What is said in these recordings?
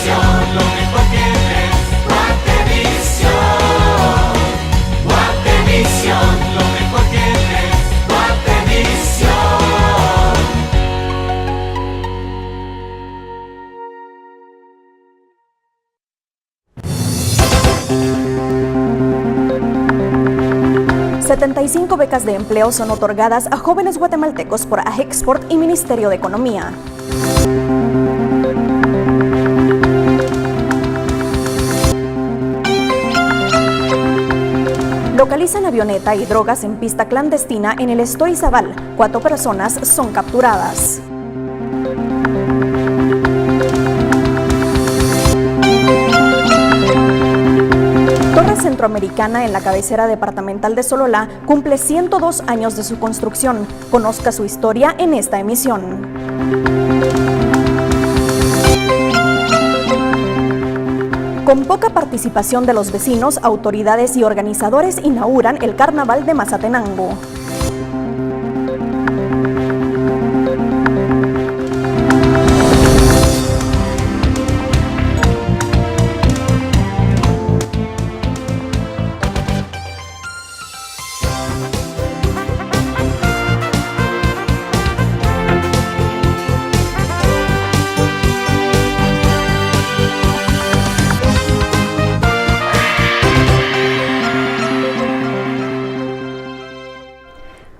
lo mejor que ves. Guatevisión, lo mejor que ves. Guatevisión. 75 becas de empleo son otorgadas a jóvenes guatemaltecos por AGEXPORT y Ministerio de Economía. Localizan avioneta y drogas en pista clandestina en el Estorizabal. 4 personas son capturadas. Torre Centroamericana en la cabecera departamental de Sololá cumple 102 años de su construcción. Conozca su historia en esta emisión. Con poca participación de los vecinos, autoridades y organizadores inauguran el Carnaval de Mazatenango.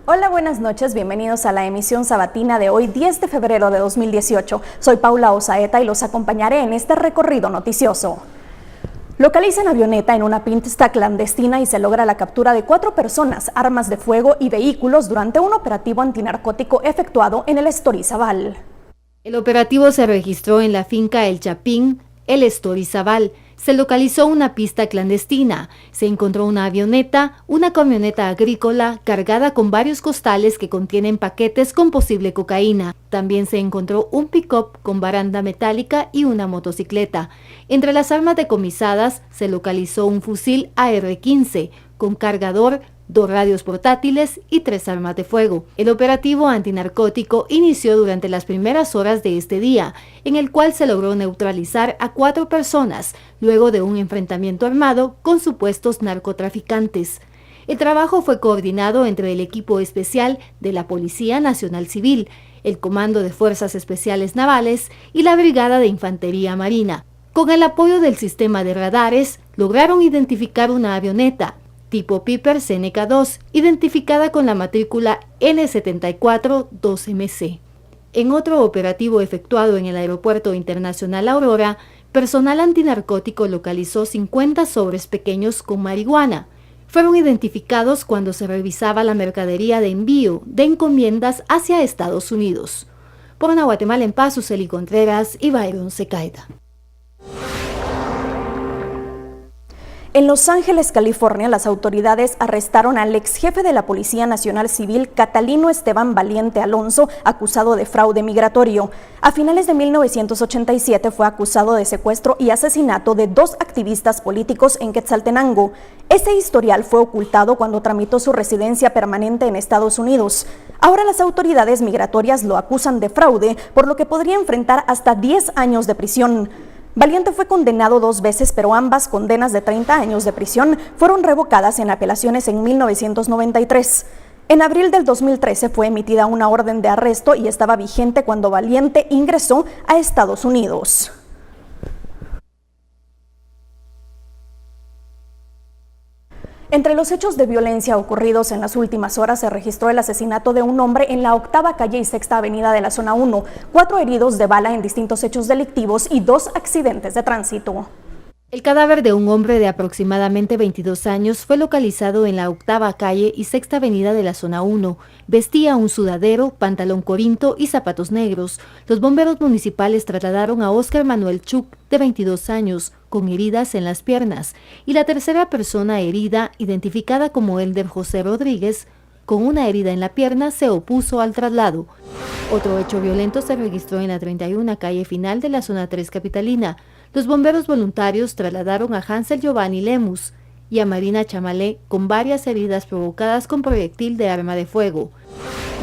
Hola, buenas noches, bienvenidos a la emisión sabatina de hoy, 10 de febrero de 2018. Soy Paula Osaeta y los acompañaré en este recorrido noticioso. Localizan avioneta en una pista clandestina y se logra la captura de 4 personas, armas de fuego y vehículos durante un operativo antinarcótico efectuado en el Estorizabal. El operativo se registró en la finca El Chapín, el Estorizabal. Se localizó una pista clandestina, se encontró una avioneta, una camioneta agrícola cargada con varios costales que contienen paquetes con posible cocaína. También se encontró un pick-up con baranda metálica y una motocicleta. Entre las armas decomisadas se localizó un fusil AR-15 con cargador, 2 radios portátiles y 3 armas de fuego. El operativo antinarcótico inició durante las primeras horas de este día, en el cual se logró neutralizar a 4 personas, luego de un enfrentamiento armado con supuestos narcotraficantes. El trabajo fue coordinado entre el equipo especial de la Policía Nacional Civil, el Comando de Fuerzas Especiales Navales y la Brigada de Infantería Marina. Con el apoyo del sistema de radares, lograron identificar una avioneta tipo Piper CNK2, identificada con la matrícula N74-2MC. En otro operativo efectuado en el Aeropuerto Internacional Aurora, personal antinarcótico localizó 50 sobres pequeños con marihuana. Fueron identificados cuando se revisaba la mercadería de envío de encomiendas hacia Estados Unidos. Por Guatemala en Paz, Suseli Contreras y Byron Secaida. En Los Ángeles, California, las autoridades arrestaron al ex jefe de la Policía Nacional Civil, Catalino Esteban Valiente Alonso, acusado de fraude migratorio. A finales de 1987 fue acusado de secuestro y asesinato de 2 activistas políticos en Quetzaltenango. Ese historial fue ocultado cuando tramitó su residencia permanente en Estados Unidos. Ahora las autoridades migratorias lo acusan de fraude, por lo que podría enfrentar hasta 10 años de prisión. Valiente fue condenado 2 veces, pero ambas condenas de 30 años de prisión fueron revocadas en apelaciones en 1993. En abril del 2013 fue emitida una orden de arresto y estaba vigente cuando Valiente ingresó a Estados Unidos. Entre los hechos de violencia ocurridos en las últimas horas se registró el asesinato de un hombre en la 8ª calle y 6ª avenida de la zona 1, 4 heridos de bala en distintos hechos delictivos y 2 accidentes de tránsito. El cadáver de un hombre de aproximadamente 22 años fue localizado en la 8ª calle y 6ª avenida de la zona 1. Vestía un sudadero, pantalón corinto y zapatos negros. Los bomberos municipales trasladaron a Óscar Manuel Chuc, de 22 años, con heridas en las piernas, y la tercera persona herida, identificada como Elder José Rodríguez, con una herida en la pierna, se opuso al traslado. Otro hecho violento se registró en la 31 calle final de la zona 3 capitalina. Los bomberos voluntarios trasladaron a Hansel Giovanni Lemus y a Marina Chamalé con varias heridas provocadas con proyectil de arma de fuego.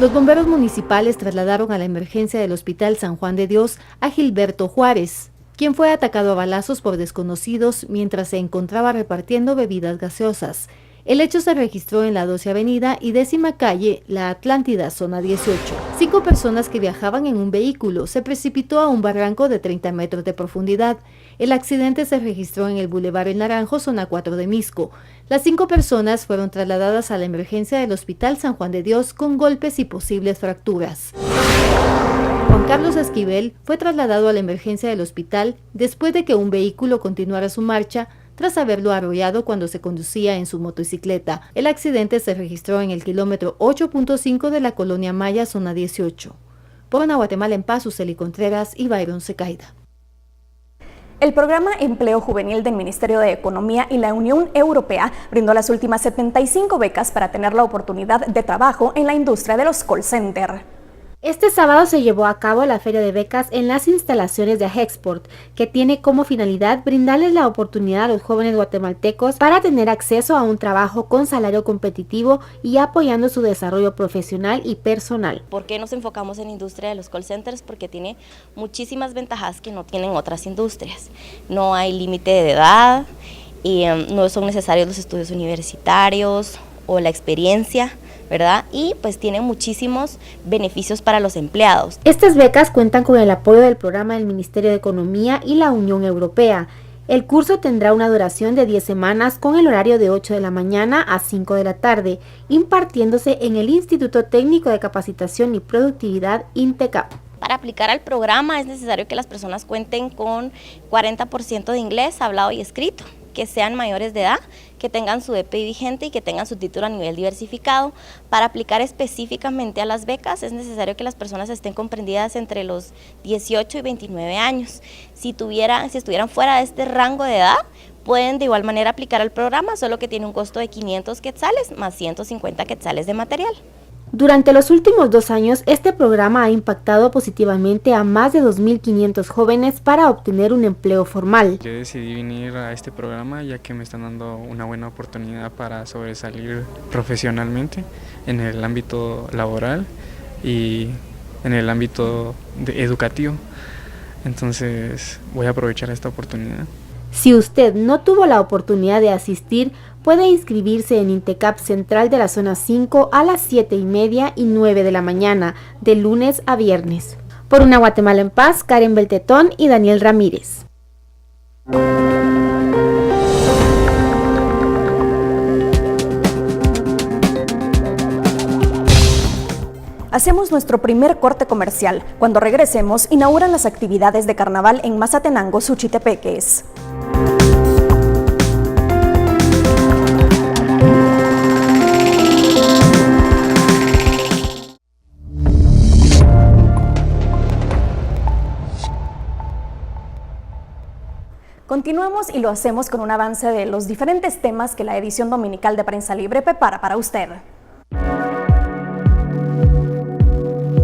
Los bomberos municipales trasladaron a la emergencia del Hospital San Juan de Dios a Gilberto Juárez, quien fue atacado a balazos por desconocidos mientras se encontraba repartiendo bebidas gaseosas. El hecho se registró en la 12 Avenida y 10ª Calle, La Atlántida, zona 18. 5 personas que viajaban en un vehículo se precipitó a un barranco de 30 metros de profundidad. El accidente se registró en el Boulevard El Naranjo, zona 4 de Misco. Las 5 personas fueron trasladadas a la emergencia del Hospital San Juan de Dios con golpes y posibles fracturas. Juan Carlos Esquivel fue trasladado a la emergencia del hospital después de que un vehículo continuara su marcha tras haberlo arrollado cuando se conducía en su motocicleta. El accidente se registró en el kilómetro 8.5 de la Colonia Maya, zona 18. Por Una Guatemala en Paz, Suseli Contreras y Byron Secaida. El programa Empleo Juvenil del Ministerio de Economía y la Unión Europea brindó las últimas 75 becas para tener la oportunidad de trabajo en la industria de los call center. Este sábado se llevó a cabo la Feria de Becas en las instalaciones de Agexport, que tiene como finalidad brindarles la oportunidad a los jóvenes guatemaltecos para tener acceso a un trabajo con salario competitivo y apoyando su desarrollo profesional y personal. ¿Por qué nos enfocamos en la industria de los call centers? Porque tiene muchísimas ventajas que no tienen otras industrias. No hay límite de edad, y no son necesarios los estudios universitarios o la experiencia, ¿verdad? Y pues tiene muchísimos beneficios para los empleados. Estas becas cuentan con el apoyo del programa del Ministerio de Economía y la Unión Europea. El curso tendrá una duración de 10 semanas con el horario de 8 de la mañana a 5 de la tarde, impartiéndose en el Instituto Técnico de Capacitación y Productividad INTECAP. Para aplicar al programa es necesario que las personas cuenten con 40% de inglés hablado y escrito, que sean mayores de edad, que tengan su DPI vigente y que tengan su título a nivel diversificado. Para aplicar específicamente a las becas es necesario que las personas estén comprendidas entre los 18 y 29 años. Si estuvieran fuera de este rango de edad, pueden de igual manera aplicar al programa, solo que tiene un costo de 500 quetzales más 150 quetzales de material. Durante los últimos 2 años, este programa ha impactado positivamente a más de 2.500 jóvenes para obtener un empleo formal. Yo decidí venir a este programa ya que me están dando una buena oportunidad para sobresalir profesionalmente en el ámbito laboral y en el ámbito educativo. Entonces voy a aprovechar esta oportunidad. Si usted no tuvo la oportunidad de asistir, puede inscribirse en INTECAP Central de la Zona 5 a las 7:30 y 9 de la mañana, de lunes a viernes. Por Una Guatemala en Paz, Karen Beltetón y Daniel Ramírez. Hacemos nuestro primer corte comercial. Cuando regresemos, inauguran las actividades de carnaval en Mazatenango, Suchitepeques. Continuamos y lo hacemos con un avance de los diferentes temas que la edición dominical de Prensa Libre prepara para usted.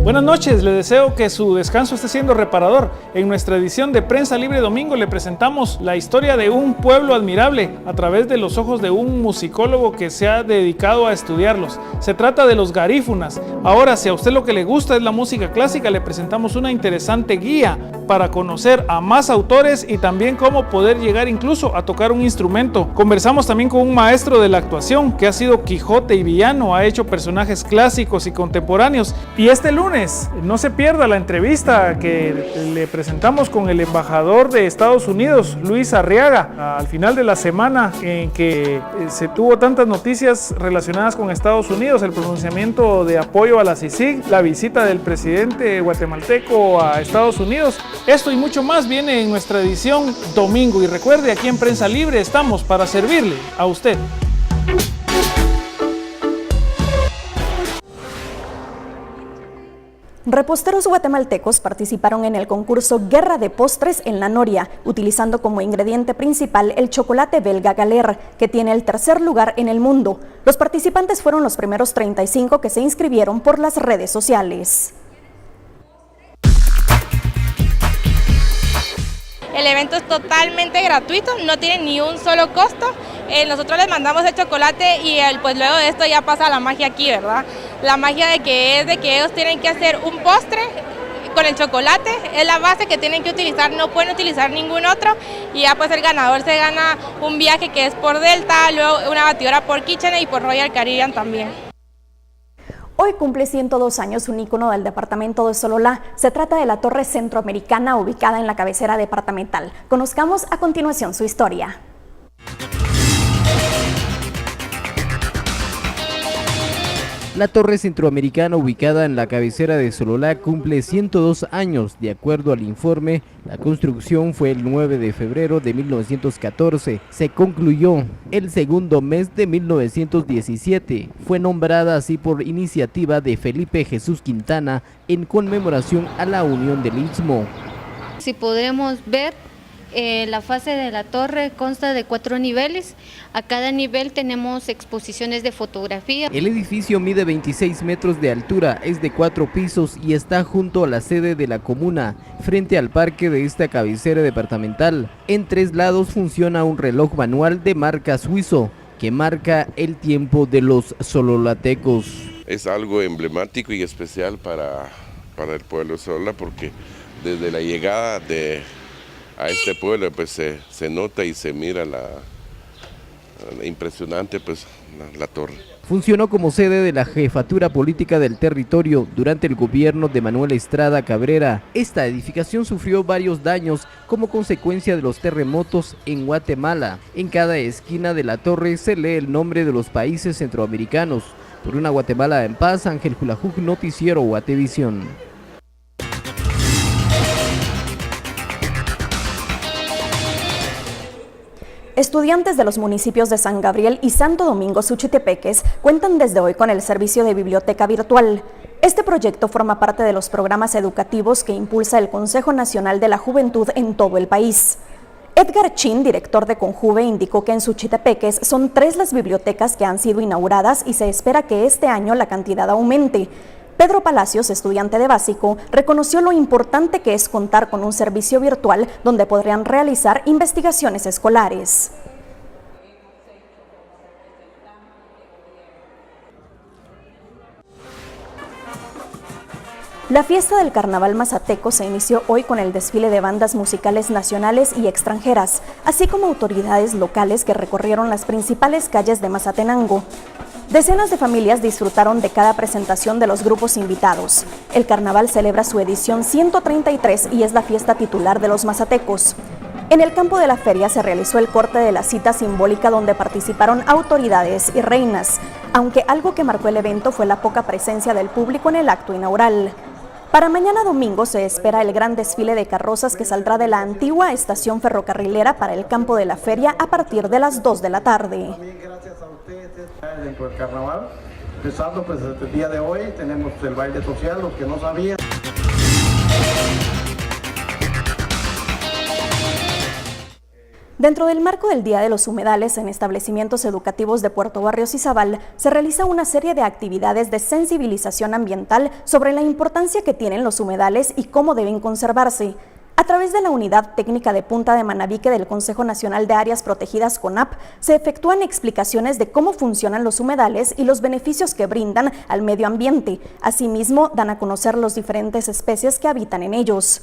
Buenas noches, le deseo que su descanso esté siendo reparador. En nuestra edición de Prensa Libre Domingo le presentamos la historia de un pueblo admirable a través de los ojos de un musicólogo que se ha dedicado a estudiarlos. Se trata de los garífunas. Ahora, si a usted lo que le gusta es la música clásica, le presentamos una interesante guía para conocer a más autores y también cómo poder llegar incluso a tocar un instrumento. Conversamos también con un maestro de la actuación que ha sido Quijote y villano, ha hecho personajes clásicos y contemporáneos. Y este lunes no se pierda la entrevista que le presentamos con el embajador de Estados Unidos, Luis Arriaga, al final de la semana en que se tuvo tantas noticias relacionadas con Estados Unidos, el pronunciamiento de apoyo a la CICIG, la visita del presidente guatemalteco a Estados Unidos. Esto y mucho más viene en nuestra edición domingo. Y recuerde, aquí en Prensa Libre estamos para servirle a usted. Reposteros guatemaltecos participaron en el concurso Guerra de Postres en La Noria, utilizando como ingrediente principal el chocolate belga Galer, que tiene el tercer lugar en el mundo. Los participantes fueron los primeros 35 que se inscribieron por las redes sociales. El evento es totalmente gratuito, no tiene ni un solo costo. Nosotros les mandamos el chocolate y pues luego de esto ya pasa la magia aquí, ¿verdad? La magia de que ellos tienen que hacer un postre con el chocolate, es la base que tienen que utilizar, no pueden utilizar ningún otro, y ya pues el ganador se gana un viaje que es por Delta, luego una batidora por Kitchener y por Royal Caribbean también. Hoy cumple 102 años un ícono del departamento de Sololá. Se trata de la Torre Centroamericana ubicada en la cabecera departamental. Conozcamos a continuación su historia. La Torre Centroamericana, ubicada en la cabecera de Sololá, cumple 102 años. De acuerdo al informe, la construcción fue el 9 de febrero de 1914. Se concluyó el segundo mes de 1917. Fue nombrada así por iniciativa de Felipe Jesús Quintana en conmemoración a la Unión del Istmo. Si podremos ver, la fase de la torre consta de 4 niveles. A cada nivel tenemos exposiciones de fotografía. El edificio mide 26 metros de altura, es de 4 pisos y está junto a la sede de la comuna, frente al parque de esta cabecera departamental. En 3 lados funciona un reloj manual de marca suizo, que marca el tiempo de los sololatecos. Es algo emblemático y especial para el pueblo de Sololá, porque desde la llegada a este pueblo pues se nota y se mira la impresionante pues la torre. Funcionó como sede de la jefatura política del territorio durante el gobierno de Manuel Estrada Cabrera. Esta edificación sufrió varios daños como consecuencia de los terremotos en Guatemala. En cada esquina de la torre se lee el nombre de los países centroamericanos. Por una Guatemala en paz, Ángel Julajuc, Noticiero Guatevisión. Estudiantes de los municipios de San Gabriel y Santo Domingo Suchitepeques cuentan desde hoy con el servicio de biblioteca virtual. Este proyecto forma parte de los programas educativos que impulsa el Consejo Nacional de la Juventud en todo el país. Edgar Chin, director de Conjuve, indicó que en Suchitepeques son 3 las bibliotecas que han sido inauguradas y se espera que este año la cantidad aumente. Pedro Palacios, estudiante de básico, reconoció lo importante que es contar con un servicio virtual donde podrían realizar investigaciones escolares. La fiesta del Carnaval Mazateco se inició hoy con el desfile de bandas musicales nacionales y extranjeras, así como autoridades locales que recorrieron las principales calles de Mazatenango. Decenas de familias disfrutaron de cada presentación de los grupos invitados. El carnaval celebra su edición 133 y es la fiesta titular de los mazatecos. En el campo de la feria se realizó el corte de la cita simbólica donde participaron autoridades y reinas, aunque algo que marcó el evento fue la poca presencia del público en el acto inaugural. Para mañana domingo se espera el gran desfile de carrozas que saldrá de la antigua estación ferrocarrilera para el campo de la feria a partir de las 2 de la tarde. Dentro del carnaval, empezando pues el día de hoy tenemos el baile social, los que no sabían. Dentro del marco del Día de los Humedales en establecimientos educativos de Puerto Barrios y Zabal, se realiza una serie de actividades de sensibilización ambiental sobre la importancia que tienen los humedales y cómo deben conservarse. A través de la Unidad Técnica de Punta de Manabique del Consejo Nacional de Áreas Protegidas CONAP, se efectúan explicaciones de cómo funcionan los humedales y los beneficios que brindan al medio ambiente. Asimismo, dan a conocer las diferentes especies que habitan en ellos.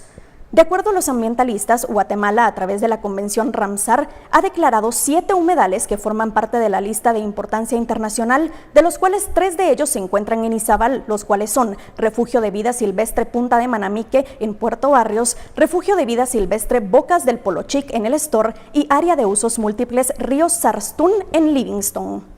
De acuerdo a los ambientalistas, Guatemala, a través de la Convención Ramsar, ha declarado 7 humedales que forman parte de la lista de importancia internacional, de los cuales 3 de ellos se encuentran en Izabal, los cuales son Refugio de Vida Silvestre Punta de Manamique en Puerto Barrios, Refugio de Vida Silvestre Bocas del Polochic en el Estor y Área de Usos Múltiples Río Sarstún en Livingston.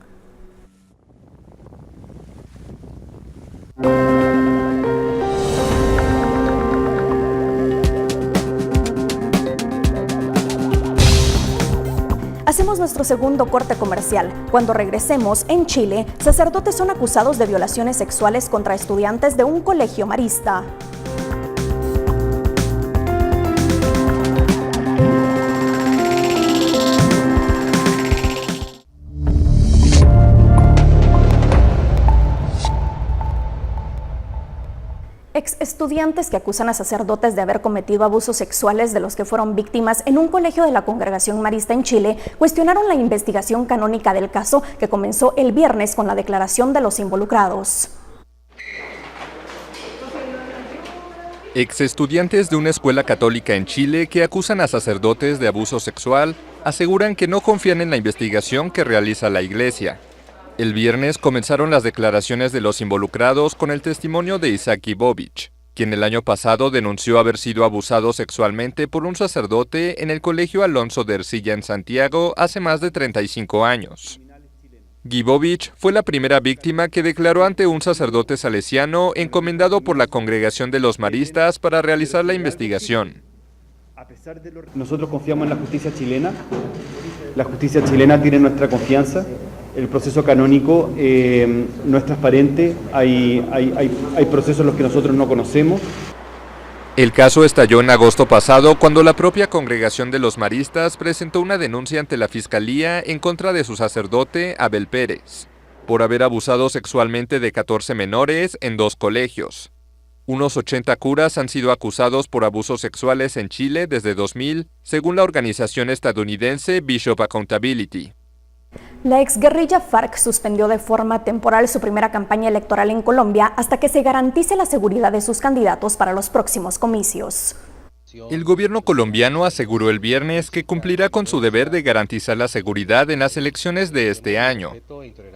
Hacemos nuestro segundo corte comercial. Cuando regresemos, en Chile, sacerdotes son acusados de violaciones sexuales contra estudiantes de un colegio marista. Ex estudiantes que acusan a sacerdotes de haber cometido abusos sexuales de los que fueron víctimas en un colegio de la Congregación Marista en Chile cuestionaron la investigación canónica del caso que comenzó el viernes con la declaración de los involucrados. Exestudiantes de una escuela católica en Chile que acusan a sacerdotes de abuso sexual aseguran que no confían en la investigación que realiza la Iglesia. El viernes comenzaron las declaraciones de los involucrados con el testimonio de Isaac Gibovich, quien el año pasado denunció haber sido abusado sexualmente por un sacerdote en el Colegio Alonso de Ercilla en Santiago hace más de 35 años. Gibovich fue la primera víctima que declaró ante un sacerdote salesiano encomendado por la Congregación de los Maristas para realizar la investigación. Nosotros confiamos en la justicia chilena. La justicia chilena tiene nuestra confianza. El proceso canónico no es transparente. Hay procesos en los que nosotros no conocemos. El caso estalló en agosto pasado cuando la propia Congregación de los Maristas presentó una denuncia ante la Fiscalía en contra de su sacerdote Abel Pérez, por haber abusado sexualmente de 14 menores en 2 colegios. Unos 80 curas han sido acusados por abusos sexuales en Chile desde 2000, según la organización estadounidense Bishop Accountability. La exguerrilla FARC suspendió de forma temporal su primera campaña electoral en Colombia hasta que se garantice la seguridad de sus candidatos para los próximos comicios. El gobierno colombiano aseguró el viernes que cumplirá con su deber de garantizar la seguridad en las elecciones de este año,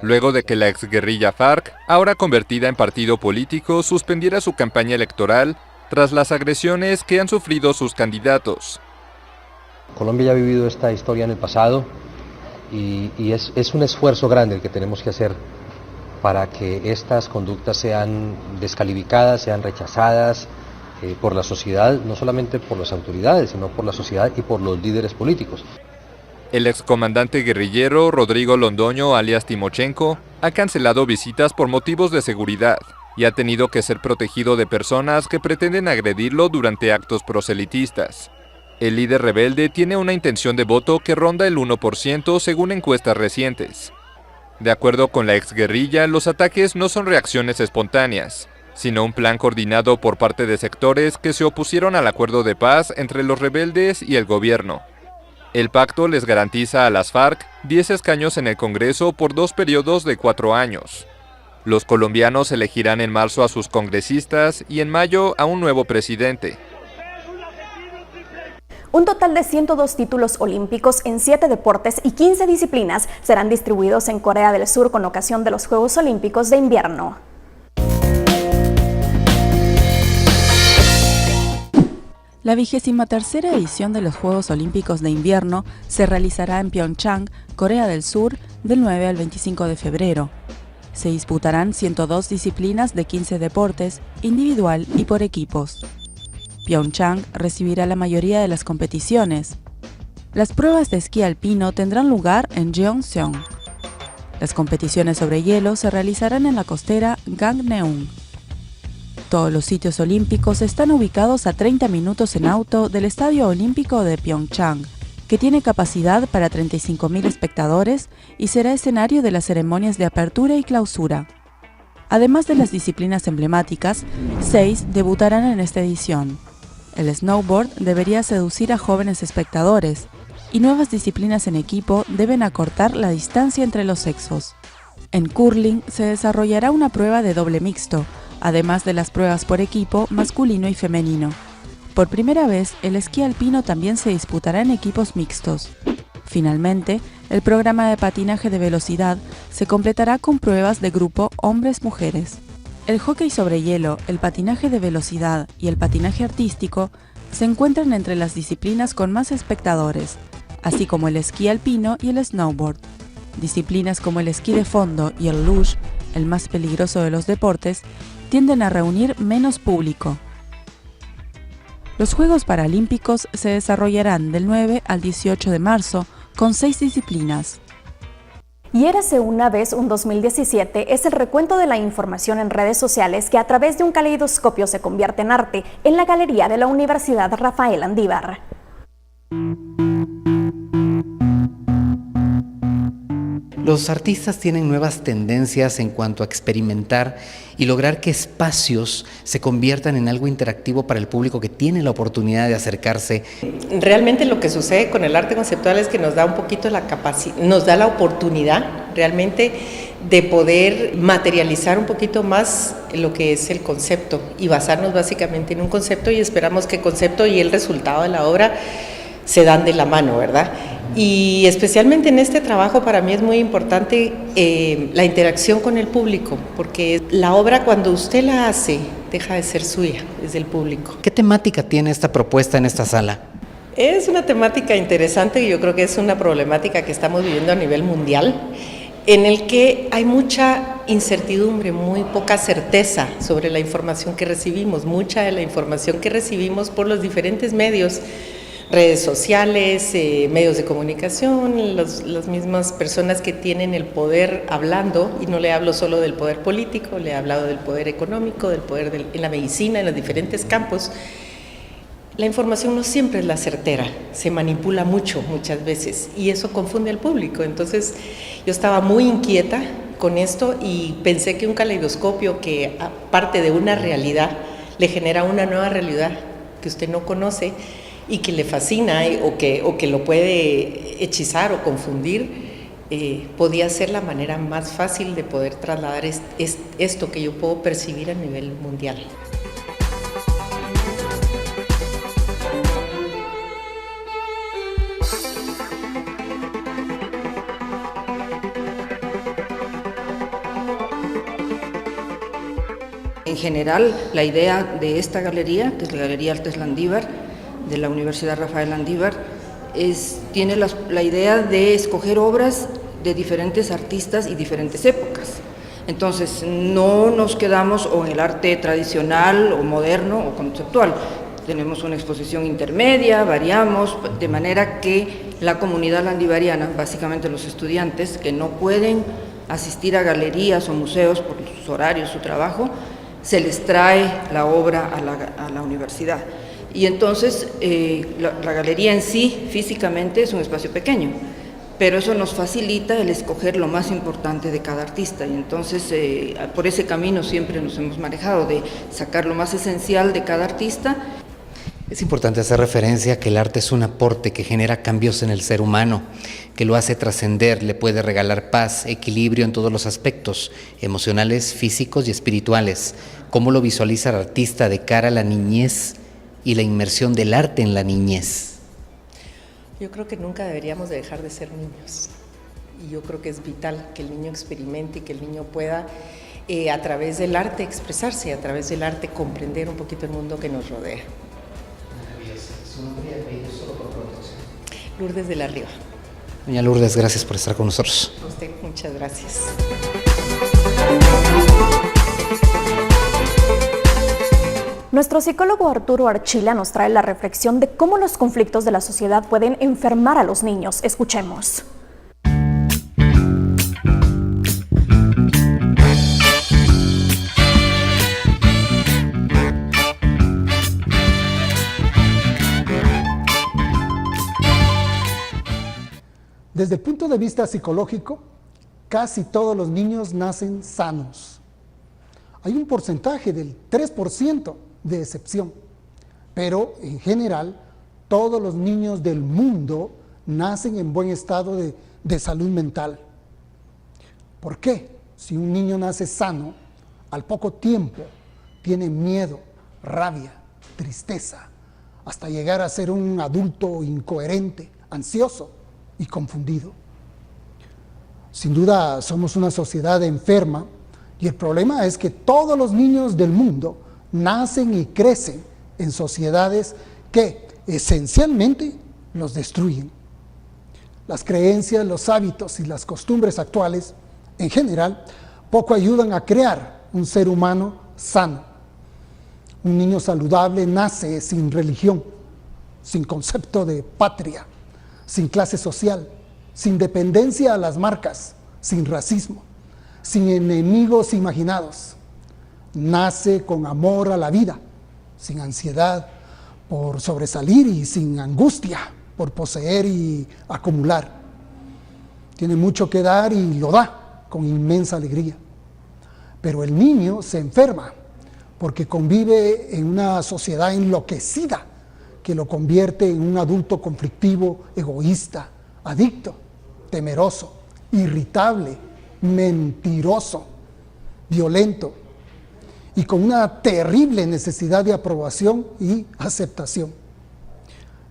luego de que la exguerrilla FARC, ahora convertida en partido político, suspendiera su campaña electoral tras las agresiones que han sufrido sus candidatos. Colombia ya ha vivido esta historia en el pasado. Y es un esfuerzo grande el que tenemos que hacer para que estas conductas sean descalificadas, sean rechazadas por la sociedad, no solamente por las autoridades, sino por la sociedad y por los líderes políticos. El excomandante guerrillero Rodrigo Londoño, alias Timochenko, ha cancelado visitas por motivos de seguridad y ha tenido que ser protegido de personas que pretenden agredirlo durante actos proselitistas. El líder rebelde tiene una intención de voto que ronda el 1% según encuestas recientes. De acuerdo con la exguerrilla, los ataques no son reacciones espontáneas, sino un plan coordinado por parte de sectores que se opusieron al acuerdo de paz entre los rebeldes y el gobierno. El pacto les garantiza a las FARC 10 escaños en el Congreso por 2 periodos de 4 años. Los colombianos elegirán en marzo a sus congresistas y en mayo a un nuevo presidente. Un total de 102 títulos olímpicos en 7 deportes y 15 disciplinas serán distribuidos en Corea del Sur con ocasión de los Juegos Olímpicos de Invierno. La 23ª edición de los Juegos Olímpicos de Invierno se realizará en Pyeongchang, Corea del Sur, del 9 al 25 de febrero. Se disputarán 102 disciplinas de 15 deportes, individual y por equipos. Pyeongchang recibirá la mayoría de las competiciones. Las pruebas de esquí alpino tendrán lugar en Jeonseong. Las competiciones sobre hielo se realizarán en la costera Gangneung. Todos los sitios olímpicos están ubicados a 30 minutos en auto del Estadio Olímpico de Pyeongchang, que tiene capacidad para 35.000 espectadores y será escenario de las ceremonias de apertura y clausura. Además de las disciplinas emblemáticas, 6 debutarán en esta edición. El snowboard debería seducir a jóvenes espectadores, y nuevas disciplinas en equipo deben acortar la distancia entre los sexos. En curling se desarrollará una prueba de doble mixto, además de las pruebas por equipo masculino y femenino. Por primera vez, el esquí alpino también se disputará en equipos mixtos. Finalmente, el programa de patinaje de velocidad se completará con pruebas de grupo hombres-mujeres. El hockey sobre hielo, el patinaje de velocidad y el patinaje artístico se encuentran entre las disciplinas con más espectadores, así como el esquí alpino y el snowboard. Disciplinas como el esquí de fondo y el luge, el más peligroso de los deportes, tienden a reunir menos público. Los Juegos Paralímpicos se desarrollarán del 9 al 18 de marzo con 6 disciplinas. Y érase una vez un 2017 es el recuento de la información en redes sociales que a través de un caleidoscopio se convierte en arte en la galería de la Universidad Rafael Andívar. Los artistas tienen nuevas tendencias en cuanto a experimentar y lograr que espacios se conviertan en algo interactivo para el público que tiene la oportunidad de acercarse. Realmente lo que sucede con el arte conceptual es que nos da un poquito la capacidad, nos da la oportunidad realmente de poder materializar un poquito más lo que es el concepto y basarnos básicamente en un concepto, y esperamos que el concepto y el resultado de la obra se dan de la mano, ¿verdad? Y especialmente en este trabajo para mí es muy importante la interacción con el público, porque la obra cuando usted la hace deja de ser suya, es del público. ¿Qué temática tiene esta propuesta en esta sala? Es una temática interesante y yo creo que es una problemática que estamos viviendo a nivel mundial, en el que hay mucha incertidumbre, muy poca certeza sobre la información que recibimos, mucha de la información que recibimos por los diferentes medios, redes sociales, medios de comunicación, las mismas personas que tienen el poder hablando, y no le hablo solo del poder político, le he hablado del poder económico, del poder en la medicina, en los diferentes campos. La información no siempre es la certera, se manipula muchas veces, y eso confunde al público. Entonces yo estaba muy inquieta con esto y pensé que un caleidoscopio que aparte de una realidad le genera una nueva realidad que usted no conoce y que le fascina o que lo puede hechizar o confundir, podía ser la manera más fácil de poder trasladar esto que yo puedo percibir a nivel mundial. En general, la idea de esta galería, que es la Galería Artes Landívar, de la Universidad Rafael Landívar, tiene la idea de escoger obras de diferentes artistas y diferentes épocas. Entonces, no nos quedamos o en el arte tradicional o moderno o conceptual. Tenemos una exposición intermedia, variamos, de manera que la comunidad landivariana, básicamente los estudiantes que no pueden asistir a galerías o museos por sus horarios, su trabajo, se les trae la obra a la universidad. Y entonces la galería en sí, físicamente, es un espacio pequeño, pero eso nos facilita el escoger lo más importante de cada artista, y entonces por ese camino siempre nos hemos manejado, de sacar lo más esencial de cada artista. Es importante hacer referencia a que el arte es un aporte que genera cambios en el ser humano, que lo hace trascender, le puede regalar paz, equilibrio en todos los aspectos, emocionales, físicos y espirituales. ¿Cómo lo visualiza el artista de cara a la niñez y la inmersión del arte en la niñez? Yo creo que nunca deberíamos de dejar de ser niños, y yo creo que es vital que el niño experimente y que el niño pueda a través del arte expresarse, a través del arte comprender un poquito el mundo que nos rodea. Lourdes de la Riva. Doña Lourdes, gracias por estar con nosotros. A usted, muchas gracias. Nuestro psicólogo Arturo Archila nos trae la reflexión de cómo los conflictos de la sociedad pueden enfermar a los niños. Escuchemos. Desde el punto de vista psicológico, casi todos los niños nacen sanos. Hay un porcentaje del 3% de excepción, pero en general todos los niños del mundo nacen en buen estado de salud mental. ¿Por qué? Si un niño nace sano, al poco tiempo tiene miedo, rabia, tristeza, hasta llegar a ser un adulto incoherente, ansioso y confundido. Sin duda somos una sociedad enferma, y el problema es que todos los niños del mundo nacen y crecen en sociedades que esencialmente los destruyen. Las creencias, los hábitos y las costumbres actuales, en general, poco ayudan a crear un ser humano sano. Un niño saludable nace sin religión, sin concepto de patria, sin clase social, sin dependencia a las marcas, sin racismo, sin enemigos imaginados. Nace con amor a la vida, sin ansiedad por sobresalir y sin angustia por poseer y acumular. Tiene mucho que dar y lo da con inmensa alegría. Pero el niño se enferma porque convive en una sociedad enloquecida que lo convierte en un adulto conflictivo, egoísta, adicto, temeroso, irritable, mentiroso, violento y con una terrible necesidad de aprobación y aceptación.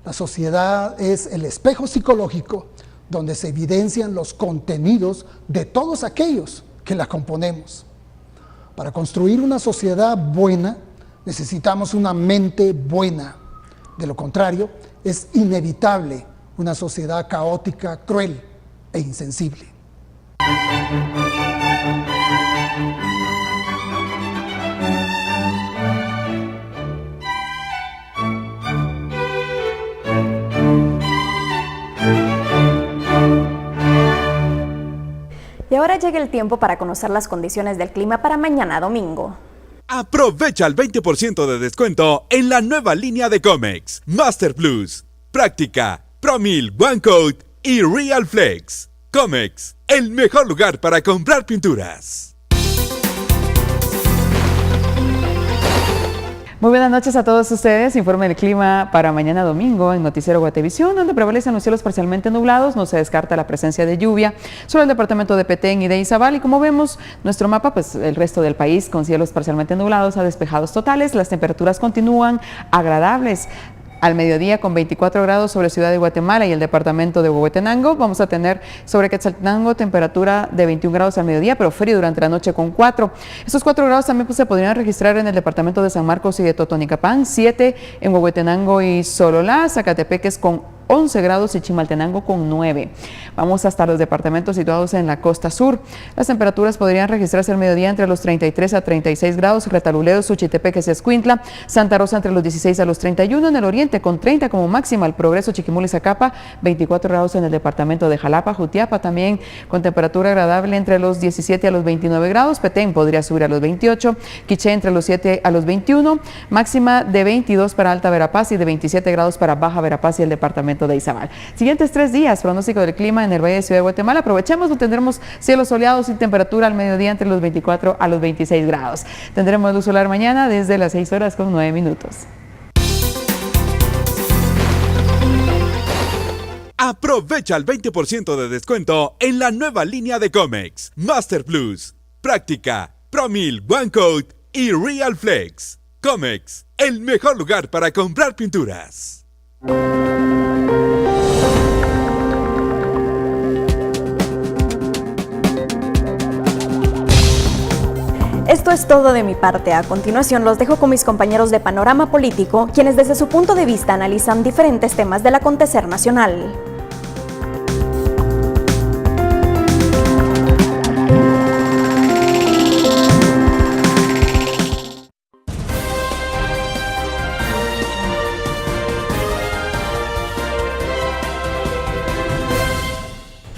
La sociedad es el espejo psicológico donde se evidencian los contenidos de todos aquellos que la componemos. Para construir una sociedad buena, necesitamos una mente buena. De lo contrario, es inevitable una sociedad caótica, cruel e insensible. Y ahora llega el tiempo para conocer las condiciones del clima para mañana domingo. Aprovecha el 20% de descuento en la nueva línea de Comex, Master Plus, Práctica, ProMil, OneCoat y Real Flex. Comex, el mejor lugar para comprar pinturas. Muy buenas noches a todos ustedes. Informe del clima para mañana domingo en Noticiero Guatevisión, donde prevalecen los cielos parcialmente nublados. No se descarta la presencia de lluvia sobre el departamento de Petén y de Izabal. Y como vemos nuestro mapa, pues el resto del país con cielos parcialmente nublados a despejados totales. Las temperaturas continúan agradables. Al mediodía con 24 grados sobre Ciudad de Guatemala y el departamento de Huehuetenango. Vamos a tener sobre Quetzaltenango temperatura de 21 grados al mediodía, pero frío durante la noche con 4. Estos 4 grados también pues, se podrían registrar en el departamento de San Marcos y de Totonicapán, 7 en Huehuetenango y Sololá, Zacatepeques con 11 grados y Chimaltenango con 9. Vamos hasta los departamentos situados en la costa sur. Las temperaturas podrían registrarse al mediodía entre los 33 a 36 grados, Retaluleu, Suchitepeques y Escuintla, Santa Rosa entre los 16 a los 31, en el oriente con 30 como máxima, el Progreso, Chiquimula y Zacapa, 24 grados en el departamento de Jalapa, Jutiapa también con temperatura agradable entre los 17 a los 29 grados, Petén podría subir a los 28, Quiché entre los 7 a los 21, máxima de 22 para Alta Verapaz y de 27 grados para Baja Verapaz y el departamento de Izabal. Siguientes 3 días, pronóstico del clima en el Valle de Ciudad de Guatemala. Aprovechemos, tendremos cielos soleados y temperatura al mediodía entre los 24 a los 26 grados. Tendremos luz solar mañana desde las 6 horas con 9 minutos. Aprovecha el 20% de descuento en la nueva línea de Comex, Master Plus, Práctica, ProMil, OneCoat y Real Flex. Comex, el mejor lugar para comprar pinturas. Esto es todo de mi parte. A continuación los dejo con mis compañeros de Panorama Político, quienes desde su punto de vista analizan diferentes temas del acontecer nacional.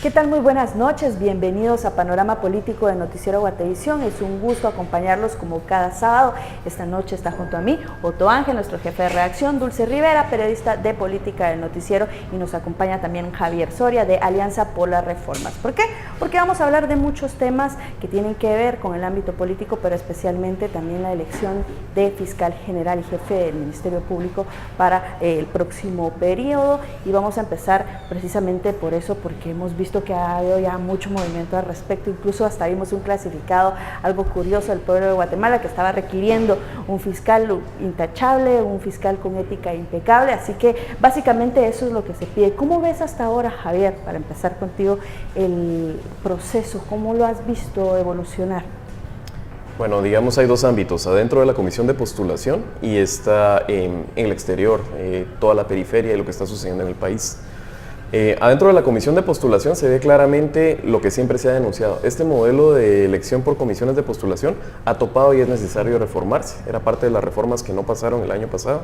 ¿Qué tal? Muy buenas noches, bienvenidos a Panorama Político de Noticiero Guatevisión. Es un gusto acompañarlos como cada sábado. Esta noche está junto a mí Otto Ángel, nuestro jefe de redacción, Dulce Rivera, periodista de política del noticiero, y nos acompaña también Javier Soria de Alianza por las Reformas. ¿Por qué? Porque vamos a hablar de muchos temas que tienen que ver con el ámbito político, pero especialmente también la elección de fiscal general y jefe del Ministerio Público para el próximo periodo. Y vamos a empezar precisamente por eso, porque hemos visto que ha habido ya mucho movimiento al respecto. Incluso hasta vimos un clasificado algo curioso del pueblo de Guatemala que estaba requiriendo un fiscal intachable, un fiscal con ética impecable. Así que básicamente eso es lo que se pide. ¿Cómo ves hasta ahora, Javier, para empezar contigo, el proceso? ¿Cómo lo has visto evolucionar? Bueno, digamos hay dos ámbitos, adentro de la comisión de postulación y está en el exterior, toda la periferia y lo que está sucediendo en el país. Adentro de la comisión de postulación se ve claramente lo que siempre se ha denunciado. Este modelo de elección por comisiones de postulación ha topado y es necesario reformarse. Era parte de las reformas que no pasaron el año pasado.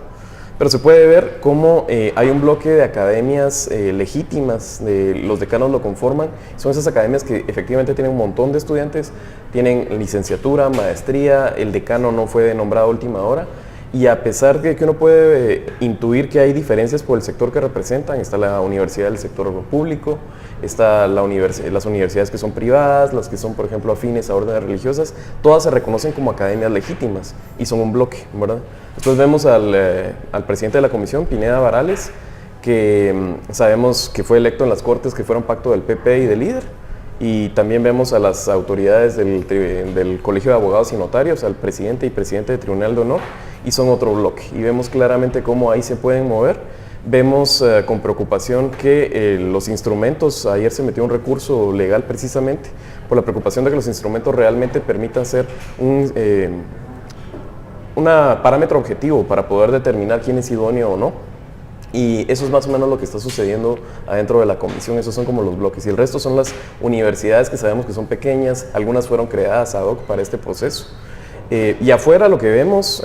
Pero se puede ver cómo hay un bloque de academias legítimas, los decanos lo conforman. Son esas academias que efectivamente tienen un montón de estudiantes, tienen licenciatura, maestría, el decano no fue nombrado a última hora. Y a pesar de que uno puede intuir que hay diferencias por el sector que representan, está la universidad del sector público, está las universidades que son privadas, las que son, por ejemplo, afines a órdenes religiosas, todas se reconocen como academias legítimas y son un bloque, ¿verdad? Después vemos al presidente de la comisión, Pineda Varales, que sabemos que fue electo en las Cortes que fueron pacto del PP y del líder, y también vemos a las autoridades del Colegio de Abogados y Notarios, al presidente y presidente del Tribunal de Honor, y son otro bloque. Y vemos claramente cómo ahí se pueden mover. Vemos con preocupación que los instrumentos, ayer se metió un recurso legal precisamente por la preocupación de que los instrumentos realmente permitan ser un parámetro objetivo para poder determinar quién es idóneo o no. Y eso es más o menos lo que está sucediendo adentro de la comisión. Esos son como los bloques. Y el resto son las universidades que sabemos que son pequeñas. Algunas fueron creadas ad hoc para este proceso. Y afuera lo que vemos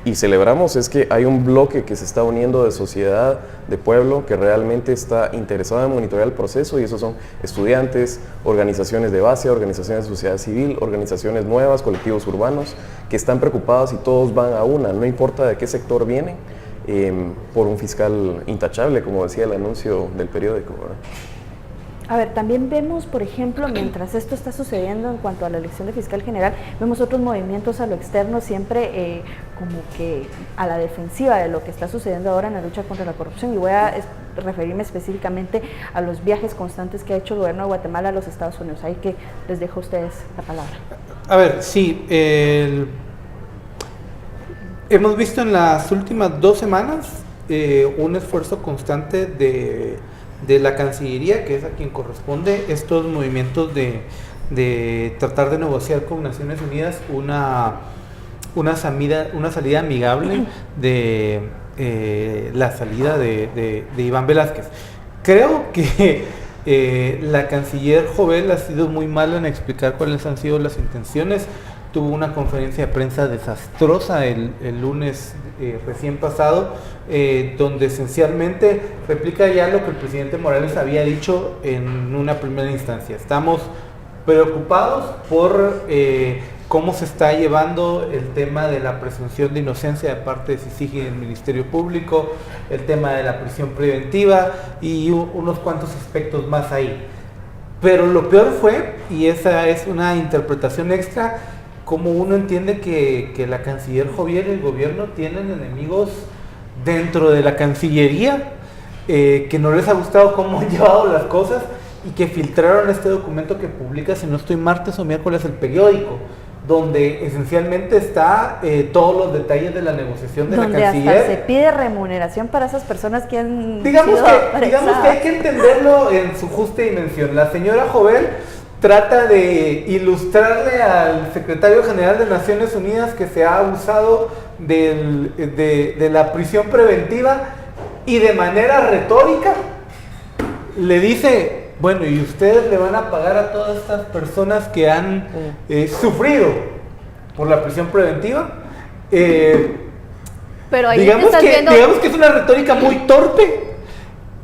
y celebramos es que hay un bloque que se está uniendo de sociedad, de pueblo, que realmente está interesado en monitorear el proceso. Y esos son estudiantes, organizaciones de base, organizaciones de sociedad civil, organizaciones nuevas, colectivos urbanos, que están preocupados y todos van a una. No importa de qué sector vienen. Por un fiscal intachable, como decía el anuncio del periódico, ¿verdad? A ver, también vemos, por ejemplo, mientras esto está sucediendo en cuanto a la elección de fiscal general, vemos otros movimientos a lo externo, siempre como que a la defensiva de lo que está sucediendo ahora en la lucha contra la corrupción, y voy a referirme específicamente a los viajes constantes que ha hecho el gobierno de Guatemala a los Estados Unidos. Ahí que les dejo a ustedes la palabra. A ver, sí, hemos visto en las últimas 2 semanas un esfuerzo constante de la Cancillería, que es a quien corresponde estos movimientos de tratar de negociar con Naciones Unidas una salida amigable de la salida de Iván Velázquez. Creo que la canciller Jovel ha sido muy mala en explicar cuáles han sido las intenciones. Tuvo una conferencia de prensa desastrosa el lunes recién pasado, donde esencialmente replica ya lo que el presidente Morales había dicho en una primera instancia. Estamos preocupados por cómo se está llevando el tema de la presunción de inocencia de parte de CICIG y del Ministerio Público, el tema de la prisión preventiva y unos cuantos aspectos más ahí. Pero lo peor fue, y esa es una interpretación extra, como uno entiende que la canciller Joviel y el gobierno tienen enemigos dentro de la Cancillería, que no les ha gustado cómo han llevado las cosas y que filtraron este documento que publica, si no estoy martes o miércoles, el periódico, donde esencialmente está todos los detalles de la negociación de la canciller. Donde hasta se pide remuneración para esas personas que han digamos que hay que entenderlo en su justa dimensión. La señora Jovel trata de ilustrarle al secretario general de Naciones Unidas que se ha abusado de la prisión preventiva, y de manera retórica le dice, bueno, y ustedes le van a pagar a todas estas personas que han sufrido por la prisión preventiva. Pero ahí digamos que es una retórica muy torpe.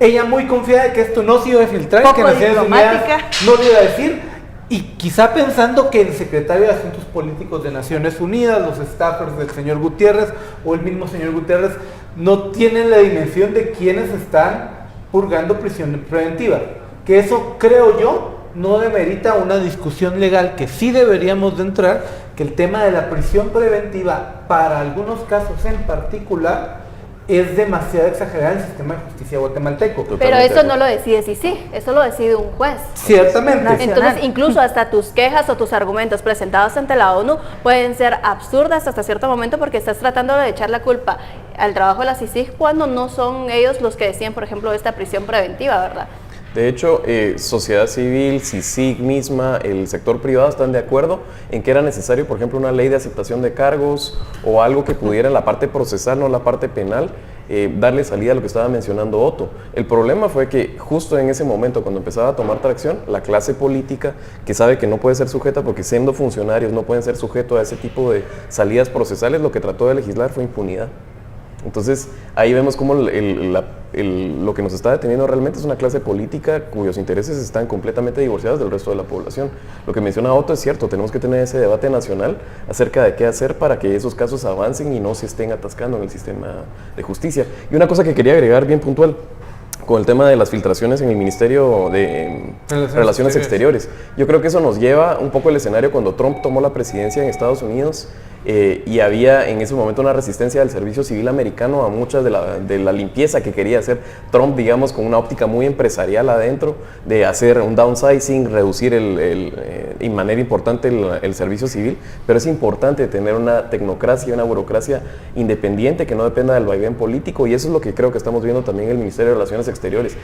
Ella muy confiada de que esto no se iba a filtrar, que Naciones Unidas no le iba a decir, y quizá pensando que el secretario de Asuntos Políticos de Naciones Unidas, los staffers del señor Gutiérrez o el mismo señor Gutiérrez no tienen la dimensión de quienes están purgando prisión preventiva. Que eso, creo yo, no demerita una discusión legal que sí deberíamos de entrar, que el tema de la prisión preventiva para algunos casos en particular es demasiado exagerado en el sistema de justicia guatemalteco. Pero eso no lo decide sí, eso lo decide un juez. Ciertamente. Entonces, incluso hasta tus quejas o tus argumentos presentados ante la ONU pueden ser absurdas hasta cierto momento, porque estás tratando de echar la culpa al trabajo de la CICIG cuando no son ellos los que deciden, por ejemplo, esta prisión preventiva, ¿verdad? De hecho, sociedad civil, CICIG misma, el sector privado están de acuerdo en que era necesario, por ejemplo, una ley de aceptación de cargos o algo que pudiera en la parte procesal, no en la parte penal, darle salida a lo que estaba mencionando Otto. El problema fue que justo en ese momento, cuando empezaba a tomar tracción, la clase política, que sabe que no puede ser sujeta porque siendo funcionarios no pueden ser sujetos a ese tipo de salidas procesales, lo que trató de legislar fue impunidad. Entonces, ahí vemos cómo lo que nos está deteniendo realmente es una clase política cuyos intereses están completamente divorciados del resto de la población. Lo que menciona Otto es cierto, tenemos que tener ese debate nacional acerca de qué hacer para que esos casos avancen y no se estén atascando en el sistema de justicia. Y una cosa que quería agregar bien puntual, con el tema de las filtraciones en el Ministerio de Relaciones Exteriores. Yo creo que eso nos lleva un poco al escenario cuando Trump tomó la presidencia en Estados Unidos y había en ese momento una resistencia del servicio civil americano a mucha de la limpieza que quería hacer Trump, digamos, con una óptica muy empresarial adentro, de hacer un downsizing, reducir de manera importante el servicio civil, pero es importante tener una tecnocracia, una burocracia independiente que no dependa del vaivén político, y eso es lo que creo que estamos viendo también en el Ministerio de Relaciones Exteriores.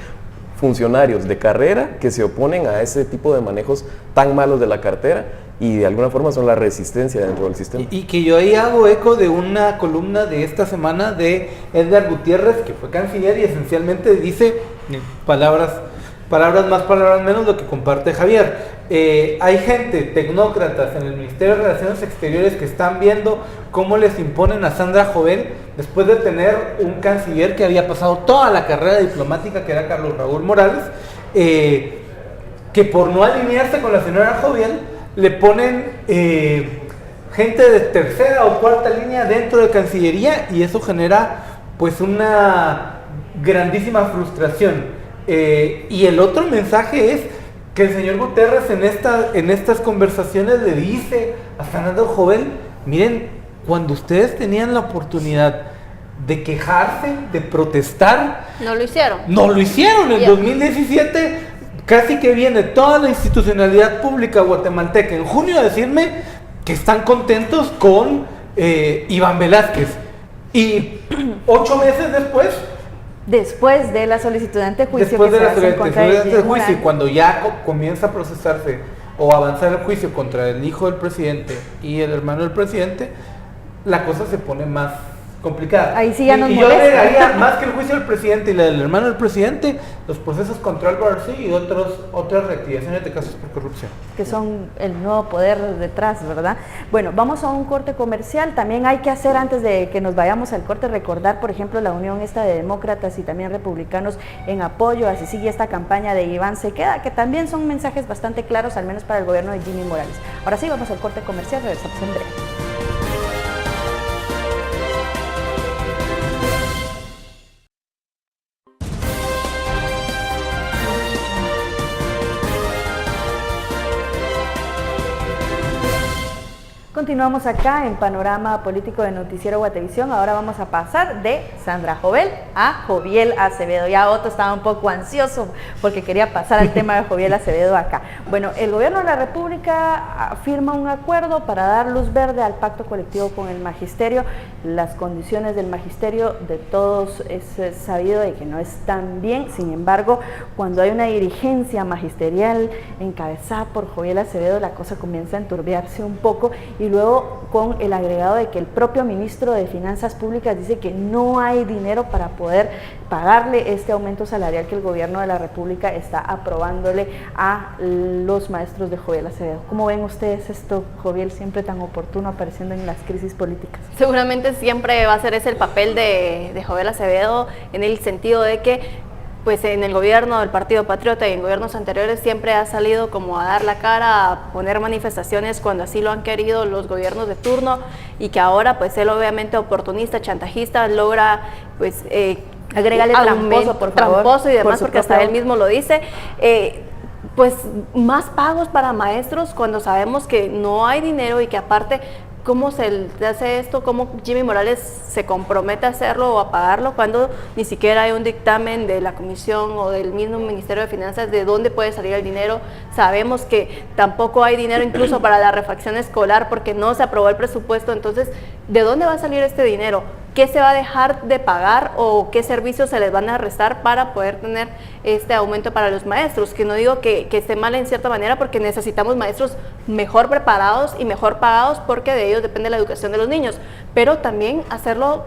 Funcionarios de carrera que se oponen a ese tipo de manejos tan malos de la cartera y de alguna forma son la resistencia dentro del sistema. Y que yo ahí hago eco de una columna de esta semana de Edgar Gutiérrez, que fue canciller y esencialmente dice palabras más, palabras menos, lo que comparte Javier. Hay gente, tecnócratas en el Ministerio de Relaciones Exteriores que están viendo cómo les imponen a Sandra Jovel después de tener un canciller que había pasado toda la carrera diplomática, que era Carlos Raúl Morales, que por no alinearse con la señora Jovel le ponen gente de tercera o cuarta línea dentro de Cancillería, y eso genera pues una grandísima frustración. Y el otro mensaje es que el señor Guterres en estas conversaciones le dice a Sandra Jovel: miren, cuando ustedes tenían la oportunidad de quejarse, de protestar, no lo hicieron. No lo hicieron. En 2017 casi que viene toda la institucionalidad pública guatemalteca en junio a decirme que están contentos con Iván Velázquez. Y 8 meses después de la solicitud de antejuicio, después que de la se hace en contra de solicitud de juicio, Morales, y cuando ya comienza a procesarse o avanzar el juicio contra el hijo del presidente y el hermano del presidente, la cosa se pone más complicada. Ahí sí ya nos yo molesta. agregaría, más que el juicio del presidente y la del hermano del presidente, los procesos contra Álvaro Arcí y otras reactivaciones de casos por corrupción. Que son el nuevo poder detrás, ¿verdad? Bueno, vamos a un corte comercial. También hay que hacer, antes de que nos vayamos al corte, recordar, por ejemplo, la unión esta de demócratas y también republicanos en apoyo, así sigue esta campaña de Iván se queda, que también son mensajes bastante claros, al menos para el gobierno de Jimmy Morales. Ahora sí, vamos al corte comercial, regresamos en breve. Continuamos acá en Panorama Político de Noticiero Guatevisión. Ahora vamos a pasar de Sandra Jovel a Joviel Acevedo. Ya Otto estaba un poco ansioso porque quería pasar al tema de Joviel Acevedo acá. Bueno, el gobierno de la República firma un acuerdo para dar luz verde al pacto colectivo con el magisterio. Las condiciones del magisterio de todos es sabido de que no están bien. Sin embargo, cuando hay una dirigencia magisterial encabezada por Joviel Acevedo, la cosa comienza a enturbiarse un poco, y luego con el agregado de que el propio ministro de Finanzas Públicas dice que no hay dinero para poder pagarle este aumento salarial que el gobierno de la República está aprobándole a los maestros de Joviel Acevedo. ¿Cómo ven ustedes esto, Joviel, siempre tan oportuno apareciendo en las crisis políticas? Seguramente siempre va a ser ese el papel de Joviel Acevedo, en el sentido de que pues en el gobierno del Partido Patriota y en gobiernos anteriores siempre ha salido como a dar la cara, a poner manifestaciones cuando así lo han querido los gobiernos de turno, y que ahora pues él obviamente oportunista, chantajista, logra pues agrégale tramposo, por favor, tramposo y demás, por porque hasta él mismo lo dice, pues más pagos para maestros cuando sabemos que no hay dinero, y que aparte ¿cómo se hace esto? ¿Cómo Jimmy Morales se compromete a hacerlo o a pagarlo cuando ni siquiera hay un dictamen de la comisión o del mismo Ministerio de Finanzas de dónde puede salir el dinero? Sabemos que tampoco hay dinero incluso para la refacción escolar porque no se aprobó el presupuesto. Entonces, ¿de dónde va a salir este dinero? ¿Qué se va a dejar de pagar o qué servicios se les van a restar para poder tener este aumento para los maestros? Que no digo que esté mal en cierta manera, porque necesitamos maestros mejor preparados y mejor pagados, porque de ellos depende la educación de los niños, pero también hacerlo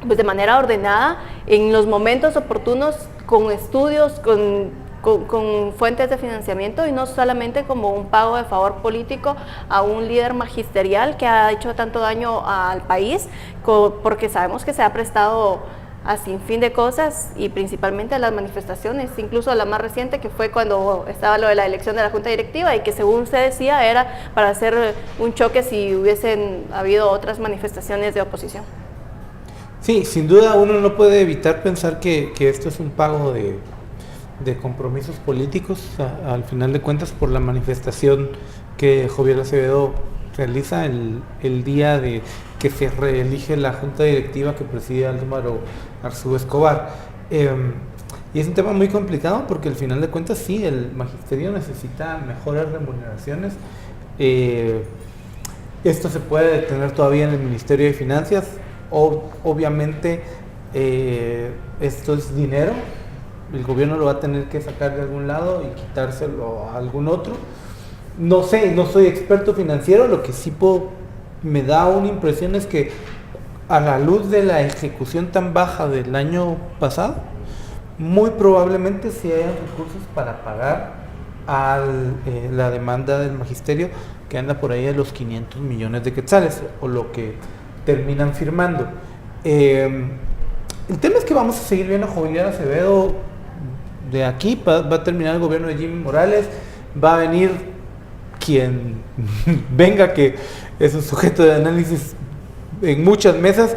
pues de manera ordenada, en los momentos oportunos, con estudios, con fuentes de financiamiento, y no solamente como un pago de favor político a un líder magisterial que ha hecho tanto daño al país, porque sabemos que se ha prestado a sin fin de cosas, y principalmente a las manifestaciones, incluso la más reciente, que fue cuando estaba lo de la elección de la Junta Directiva, y que según se decía era para hacer un choque si hubiesen habido otras manifestaciones de oposición. Sí, sin duda uno no puede evitar pensar que esto es un pago de compromisos políticos, al final de cuentas, por la manifestación que Joviel Acevedo realiza el día de que se reelige la junta directiva que preside Álvaro Arzú Escobar. Y es un tema muy complicado porque al final de cuentas sí, el magisterio necesita mejores remuneraciones. Esto se puede detener todavía en el Ministerio de Finanzas. Obviamente esto es dinero, el gobierno lo va a tener que sacar de algún lado y quitárselo a algún otro. No sé, no soy experto financiero, lo que sí me da una impresión es que a la luz de la ejecución tan baja del año pasado, muy probablemente sí hayan recursos para pagar la demanda del magisterio, que anda por ahí de los 500 millones de quetzales, o lo que terminan firmando. El tema es que vamos a seguir viendo a Jovial Acevedo de aquí, va a terminar el gobierno de Jimmy Morales, va a venir quien venga, que es un sujeto de análisis en muchas mesas,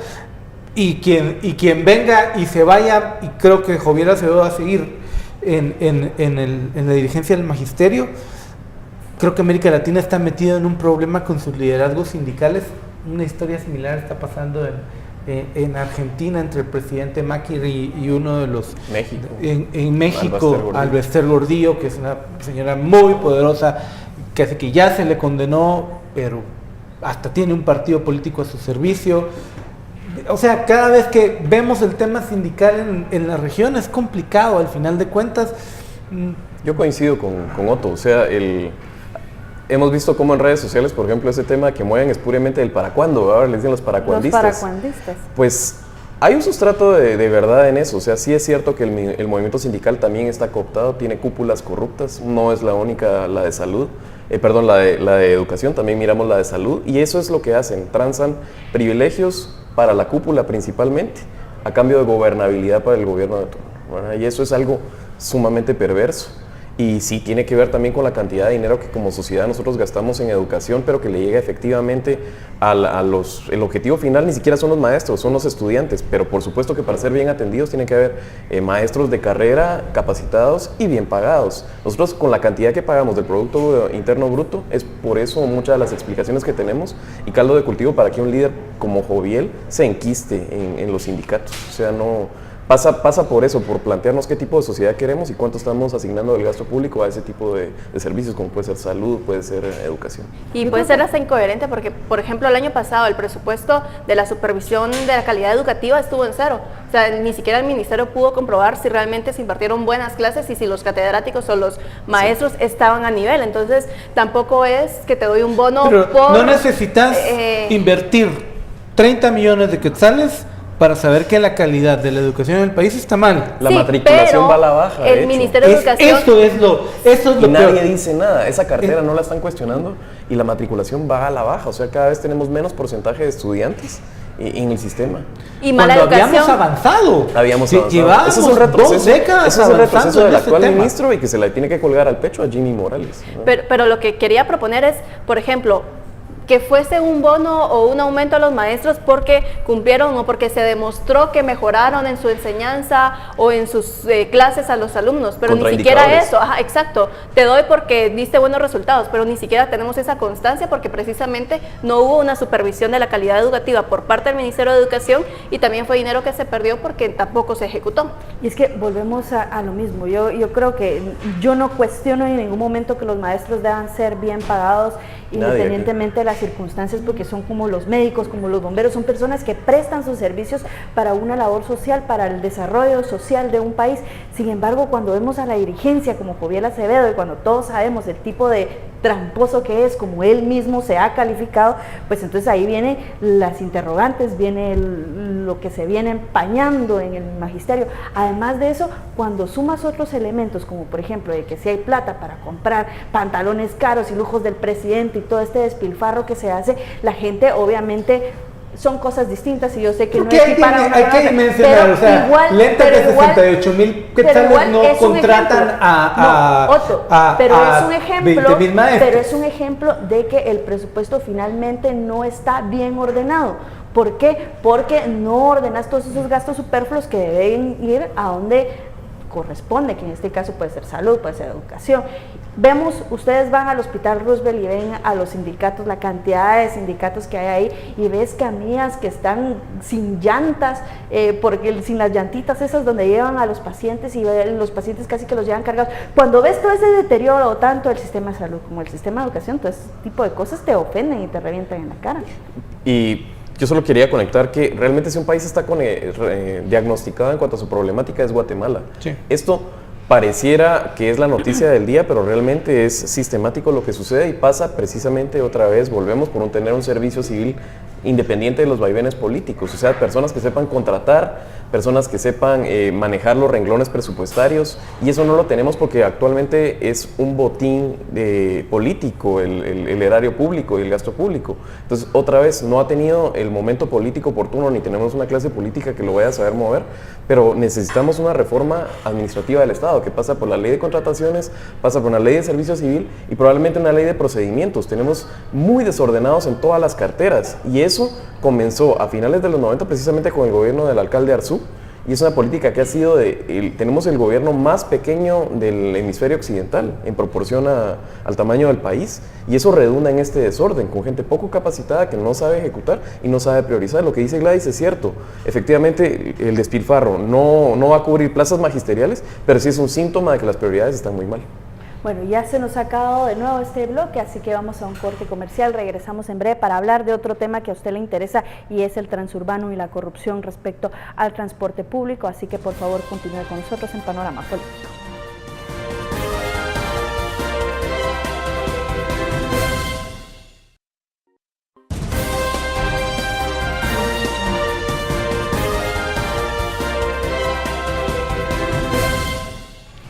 y quien venga y se vaya, y creo que Jovial Acevedo va a seguir en la dirigencia del magisterio. Creo que América Latina está metida en un problema con sus liderazgos sindicales. Una historia similar está pasando en Argentina entre el presidente Macri y uno de los... En México, Alvester Gordillo, que es una señora muy poderosa, que hace que ya se le condenó, pero hasta tiene un partido político a su servicio. O sea, cada vez que vemos el tema sindical en la región es complicado, al final de cuentas. Yo coincido con Otto, o sea, hemos visto cómo en redes sociales, por ejemplo, ese tema que mueven es puramente del para cuándo, ahora les dicen los paracuandistas. Los paracuandistas. Pues hay un sustrato de verdad en eso, o sea, sí es cierto que el movimiento sindical también está cooptado, tiene cúpulas corruptas, no es la única, la de salud, la de educación, también miramos la de salud, y eso es lo que hacen, transan privilegios para la cúpula principalmente, a cambio de gobernabilidad para el gobierno de turno, ¿verdad? Y eso es algo sumamente perverso. Y sí tiene que ver también con la cantidad de dinero que como sociedad nosotros gastamos en educación, pero que le llega efectivamente el objetivo final ni siquiera son los maestros, son los estudiantes, pero por supuesto que para ser bien atendidos tiene que haber maestros de carrera capacitados y bien pagados. Nosotros con la cantidad que pagamos del Producto Interno Bruto, es por eso muchas de las explicaciones que tenemos y caldo de cultivo para que un líder como Jovial se enquiste en los sindicatos. O sea, no... Pasa por eso, por plantearnos qué tipo de sociedad queremos y cuánto estamos asignando del gasto público a ese tipo de servicios, como puede ser salud, puede ser educación. Y puede ser hasta incoherente porque, por ejemplo, el año pasado el presupuesto de la supervisión de la calidad educativa estuvo en cero. O sea, ni siquiera el ministerio pudo comprobar si realmente se impartieron buenas clases y si los catedráticos o los maestros estaban a nivel. Entonces, tampoco es que te doy un bono. Pero no necesitas invertir 30 millones de quetzales para saber que la calidad de la educación en el país está mal. La matriculación va a la baja. El Ministerio de Educación... Eso es lo y nadie dice nada. Esa cartera no la están cuestionando y la matriculación va a la baja. O sea, cada vez tenemos menos porcentaje de estudiantes en el sistema. Y mala educación. Habíamos avanzado. Llevábamos Ese es un retroceso. 2 décadas ese es el retroceso del actual tema. ministro y que se le tiene que colgar al pecho a Jimmy Morales, ¿no? Pero lo que quería proponer es, por ejemplo, que fuese un bono o un aumento a los maestros porque cumplieron o porque se demostró que mejoraron en su enseñanza o en sus clases a los alumnos, pero ni siquiera eso, exacto, te doy porque diste buenos resultados, pero ni siquiera tenemos esa constancia porque precisamente no hubo una supervisión de la calidad educativa por parte del Ministerio de Educación y también fue dinero que se perdió porque tampoco se ejecutó. Y es que volvemos a lo mismo, yo creo que yo no cuestiono en ningún momento que los maestros deban ser bien pagados independientemente de las circunstancias, porque son como los médicos, como los bomberos, son personas que prestan sus servicios para una labor social, para el desarrollo social de un país. Sin embargo, cuando vemos a la dirigencia como Jovial Acevedo y cuando todos sabemos el tipo de tramposo que es, como él mismo se ha calificado, pues entonces ahí vienen las interrogantes, viene lo que se viene empañando en el magisterio. Además de eso, cuando sumas otros elementos, como por ejemplo de que si hay plata para comprar pantalones caros y lujos del presidente y todo este despilfarro que se hace, la gente obviamente... son cosas distintas y yo sé que no es para una hay que mencionar, o sea, igual, lenta que 68,000 quetzales no contratan pero es un ejemplo, 20,000 maestros. Pero es un ejemplo de que el presupuesto finalmente no está bien ordenado. ¿Por qué? Porque no ordenas todos esos gastos superfluos que deben ir a donde corresponde, que en este caso puede ser salud, puede ser educación. Vemos, ustedes van al Hospital Roosevelt y ven a los sindicatos, la cantidad de sindicatos que hay ahí, y ves camillas que están sin llantas, porque sin las llantitas esas donde llevan a los pacientes, y los pacientes casi que los llevan cargados. Cuando ves todo ese deterioro, tanto del sistema de salud como el sistema de educación, todo ese tipo de cosas te ofenden y te revientan en la cara. Y yo solo quería conectar que realmente si un país está diagnosticado en cuanto a su problemática es Guatemala. Sí. Esto pareciera que es la noticia del día, pero realmente es sistemático lo que sucede y pasa precisamente otra vez, volvemos por tener un servicio civil independiente de los vaivenes políticos, o sea, personas que sepan contratar, personas que sepan manejar los renglones presupuestarios, y eso no lo tenemos porque actualmente es un botín político el erario público y el gasto público. Entonces, otra vez, no ha tenido el momento político oportuno, ni tenemos una clase política que lo vaya a saber mover, pero necesitamos una reforma administrativa del Estado que pasa por la ley de contrataciones, pasa por una ley de servicio civil y probablemente una ley de procedimientos. Tenemos muy desordenados en todas las carteras, y eso comenzó a finales de los 90 precisamente con el gobierno del alcalde Arzú, y es una política que ha sido tenemos el gobierno más pequeño del hemisferio occidental en proporción al tamaño del país, y eso redunda en este desorden, con gente poco capacitada que no sabe ejecutar y no sabe priorizar. Lo que dice Gladys es cierto, efectivamente el despilfarro no va a cubrir plazas magisteriales, pero sí es un síntoma de que las prioridades están muy mal. Bueno, ya se nos ha acabado de nuevo este bloque, así que vamos a un corte comercial. Regresamos en breve para hablar de otro tema que a usted le interesa, y es el transurbano y la corrupción respecto al transporte público. Así que por favor continúe con nosotros en Panorama Político.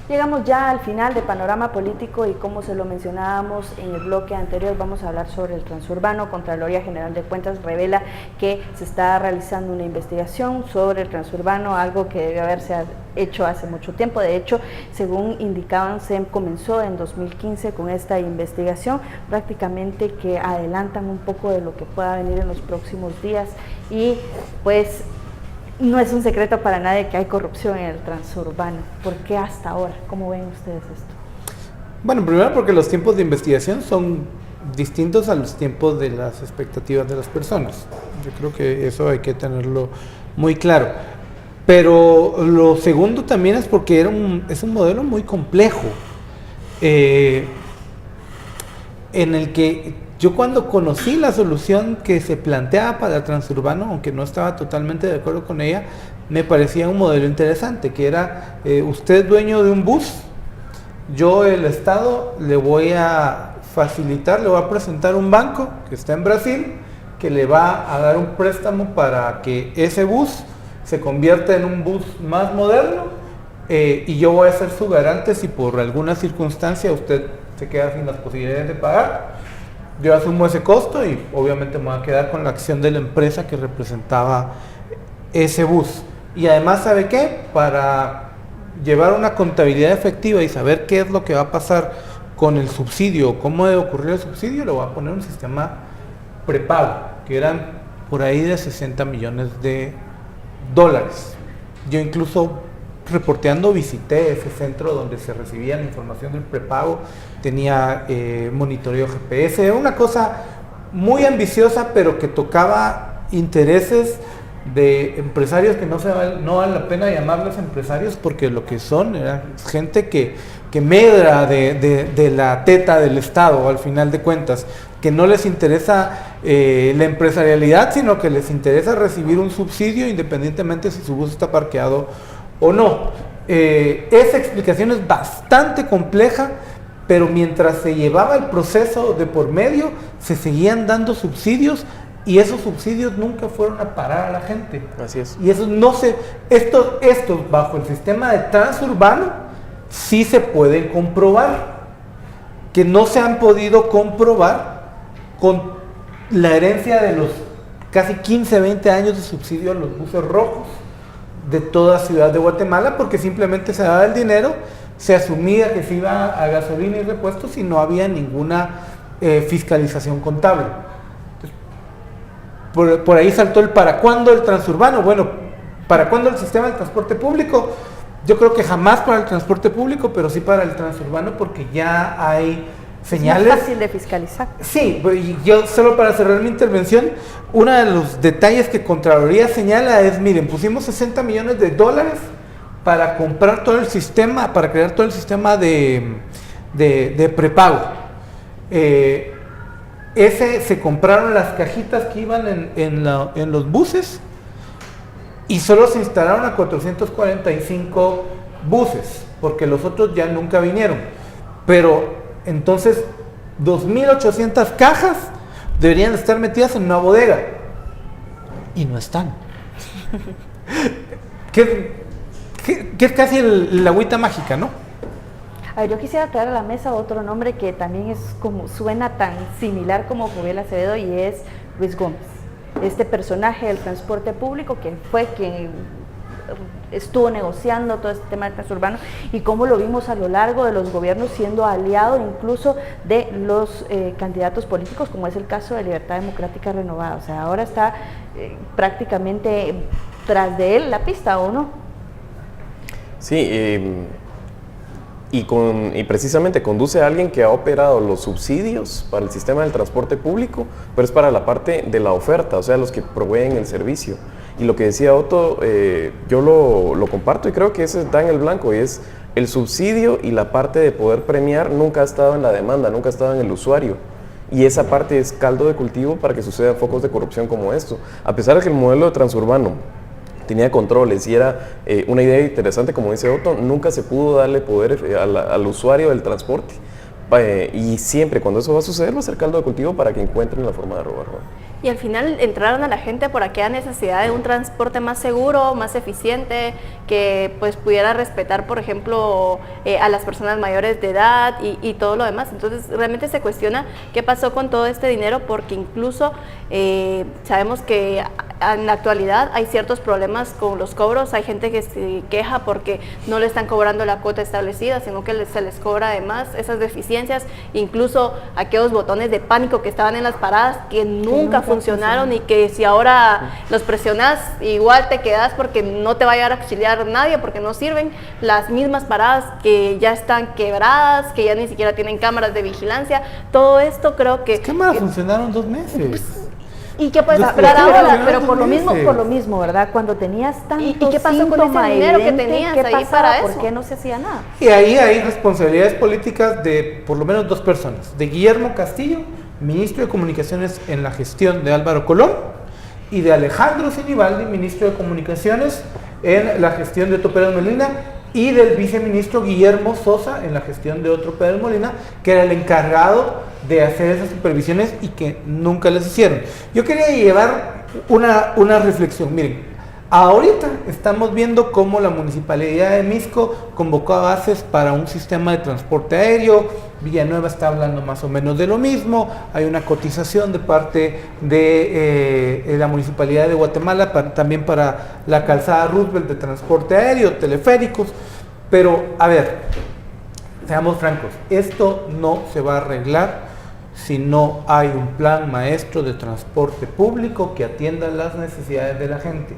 Llegamos ya al final de Panorama Político, y como se lo mencionábamos en el bloque anterior, vamos a hablar sobre el transurbano. Contraloría General de Cuentas revela que se está realizando una investigación sobre el transurbano, algo que debe haberse hecho hace mucho tiempo. De hecho, según indicaban, se comenzó en 2015 con esta investigación, prácticamente que adelantan un poco de lo que pueda venir en los próximos días, y pues no es un secreto para nadie que hay corrupción en el transurbano. ¿Por qué hasta ahora? ¿Cómo ven ustedes esto? Bueno, primero porque los tiempos de investigación son distintos a los tiempos de las expectativas de las personas. Yo creo que eso hay que tenerlo muy claro. Pero lo segundo también es porque es un modelo muy complejo, en el que yo cuando conocí la solución que se planteaba para el transurbano, aunque no estaba totalmente de acuerdo con ella, me parecía un modelo interesante, que era, usted es dueño de un bus, yo el Estado le voy a facilitar, le voy a presentar un banco que está en Brasil, que le va a dar un préstamo para que ese bus se convierta en un bus más moderno, y yo voy a ser su garante si por alguna circunstancia usted se queda sin las posibilidades de pagar. Yo asumo ese costo y obviamente me voy a quedar con la acción de la empresa que representaba ese bus. Y además, ¿sabe qué? Para llevar una contabilidad efectiva y saber qué es lo que va a pasar con el subsidio, cómo debe ocurrir el subsidio, le voy a poner un sistema prepago, que eran por ahí de 60 millones de dólares. Yo incluso reporteando visité ese centro donde se recibía la información del prepago, tenía monitoreo GPS, era una cosa muy ambiciosa, pero que tocaba intereses de empresarios que no vale la pena llamarlos empresarios, porque lo que son era gente que medra de la teta del Estado, al final de cuentas, que no les interesa la empresarialidad, sino que les interesa recibir un subsidio independientemente si su bus está parqueado o no. Esa explicación es bastante compleja, pero mientras se llevaba el proceso de por medio, se seguían dando subsidios, y esos subsidios nunca fueron a parar a la gente. Así es. Y eso no se, estos bajo el sistema de transurbano sí se pueden comprobar, que no se han podido comprobar con la herencia de los casi 15, 20 años de subsidio a los buses rojos de toda Ciudad de Guatemala, porque simplemente se daba el dinero, se asumía que se iba a gasolina y repuestos y no había ninguna fiscalización contable. Entonces, por ahí saltó el ¿para cuándo el transurbano? Bueno, ¿para cuándo el sistema del transporte público? yo creo que jamás para el transporte público, pero sí para el transurbano, porque ya hay señales. Es más fácil de fiscalizar. Sí, y yo solo para cerrar mi intervención, uno de los detalles que Contraloría señala es, miren, pusimos $60 millones para comprar todo el sistema, para crear todo el sistema de prepago. Se compraron las cajitas que iban en los buses y solo se instalaron a 445 buses, porque los otros ya nunca vinieron. Pero entonces 2.800 cajas deberían estar metidas en una bodega y no están. que es casi la agüita mágica, ¿no? A ver, yo quisiera traer a la mesa otro nombre que también es como suena tan similar como Joviel Acevedo, y es Luis Gómez, este personaje del transporte público que fue quien estuvo negociando todo este tema del transurbano, y cómo lo vimos a lo largo de los gobiernos siendo aliado incluso de los candidatos políticos, como es el caso de Libertad Democrática Renovada. O sea, ahora está prácticamente tras de él la pista, ¿o no? Sí, y precisamente conduce a alguien que ha operado los subsidios para el sistema del transporte público, pero es para la parte de la oferta, o sea, los que proveen el servicio. Y lo que decía Otto, yo lo comparto y creo que ese está en el blanco, y es el subsidio y la parte de poder premiar nunca ha estado en la demanda, nunca ha estado en el usuario. Y esa parte es caldo de cultivo para que sucedan focos de corrupción como esto. A pesar de que el modelo de transurbano tenía controles y era una idea interesante, como dice Otto, nunca se pudo darle poder al usuario del transporte. Y siempre cuando eso va a suceder va a ser caldo de cultivo para que encuentren la forma de robar. Y al final entraron a la gente por aquella necesidad de un transporte más seguro, más eficiente, que pues pudiera respetar, por ejemplo, a las personas mayores de edad y todo lo demás. Entonces realmente se cuestiona qué pasó con todo este dinero, porque incluso sabemos que en la actualidad hay ciertos problemas con los cobros. Hay gente que se queja porque no le están cobrando la cuota establecida, sino que se les cobra además esas deficiencias, incluso aquellos botones de pánico que estaban en las paradas que nunca funcionaron, y que si ahora los presionas igual te quedas porque no te va a llegar a auxiliar nadie, porque no sirven. Las mismas paradas que ya están quebradas, que ya ni siquiera tienen cámaras de vigilancia, todo esto creo que... Las cámaras funcionaron 2 meses. ¿Y qué puedes hablar ahora? Pero por lo mismo, ¿verdad? Cuando tenías tanto ¿Y qué pasó con ese dinero que tenías ahí para eso? ¿Por qué no se hacía nada? Y ahí hay responsabilidades políticas de por lo menos 2 personas, de Guillermo Castillo, ministro de Comunicaciones en la gestión de Álvaro Colón, y de Alejandro Sinibaldi, ministro de Comunicaciones en la gestión de Otto Pérez Molina, y del viceministro Guillermo Sosa en la gestión de Otto Pérez Molina, que era el encargado de hacer esas supervisiones y que nunca las hicieron. Yo quería llevar una reflexión. Miren, ahorita estamos viendo cómo la Municipalidad de Misco convocó a bases para un sistema de transporte aéreo. Villanueva está hablando más o menos de lo mismo. Hay una cotización de parte de la Municipalidad de Guatemala también para la calzada Roosevelt de transporte aéreo, teleféricos. Pero, a ver, seamos francos, esto no se va a arreglar si no hay un plan maestro de transporte público que atienda las necesidades de la gente.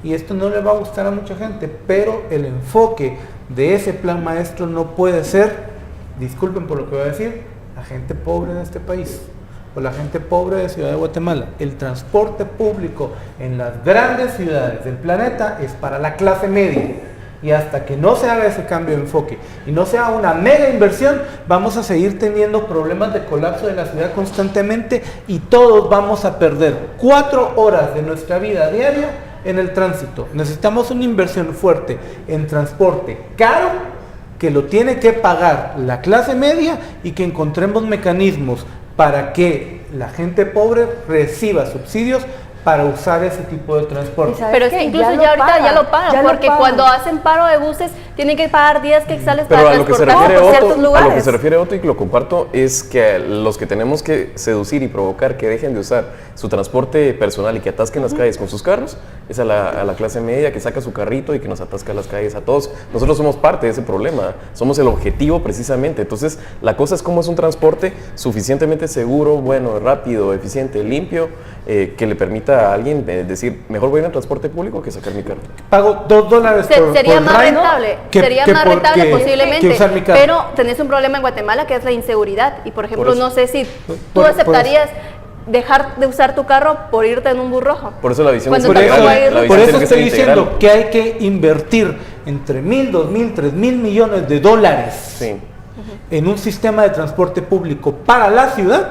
Y esto no le va a gustar a mucha gente, pero el enfoque de ese plan maestro no puede ser, disculpen por lo que voy a decir, la gente pobre de este país o la gente pobre de Ciudad de Guatemala. El transporte público en las grandes ciudades del planeta es para la clase media. Y hasta que no se haga ese cambio de enfoque y no sea una mega inversión, vamos a seguir teniendo problemas de colapso de la ciudad constantemente, y todos vamos a perder 4 horas de nuestra vida diaria en el tránsito. Necesitamos una inversión fuerte en transporte caro, que lo tiene que pagar la clase media, y que encontremos mecanismos para que la gente pobre reciba subsidios para usar ese tipo de transporte. Pero es que incluso ya ahorita ya lo pagan, porque cuando hacen paro de buses tienen que pagar días quexales para transportar por ciertos lugares. A lo que se refiere Otto, y lo comparto, es que los que tenemos que seducir y provocar que dejen de usar su transporte personal y que atasquen las calles con sus carros, es a la clase media que saca su carrito y que nos atasca las calles a todos. Nosotros somos parte de ese problema, somos el objetivo precisamente. Entonces, la cosa es cómo es un transporte suficientemente seguro, bueno, rápido, eficiente, limpio, que le permita a alguien decir, mejor voy en el transporte público que sacar mi carro. Pago $2 Sería por más ride rentable, que posiblemente, que usar mi carro. pero tenés un problema en Guatemala que es la inseguridad y por ejemplo eso. no sé si tú aceptarías dejar de usar tu carro por irte en un bus rojo. Por eso la visión Por eso estoy diciendo que hay que invertir entre 1.000, 2.000, 3.000 millones de dólares en un sistema de transporte público para la ciudad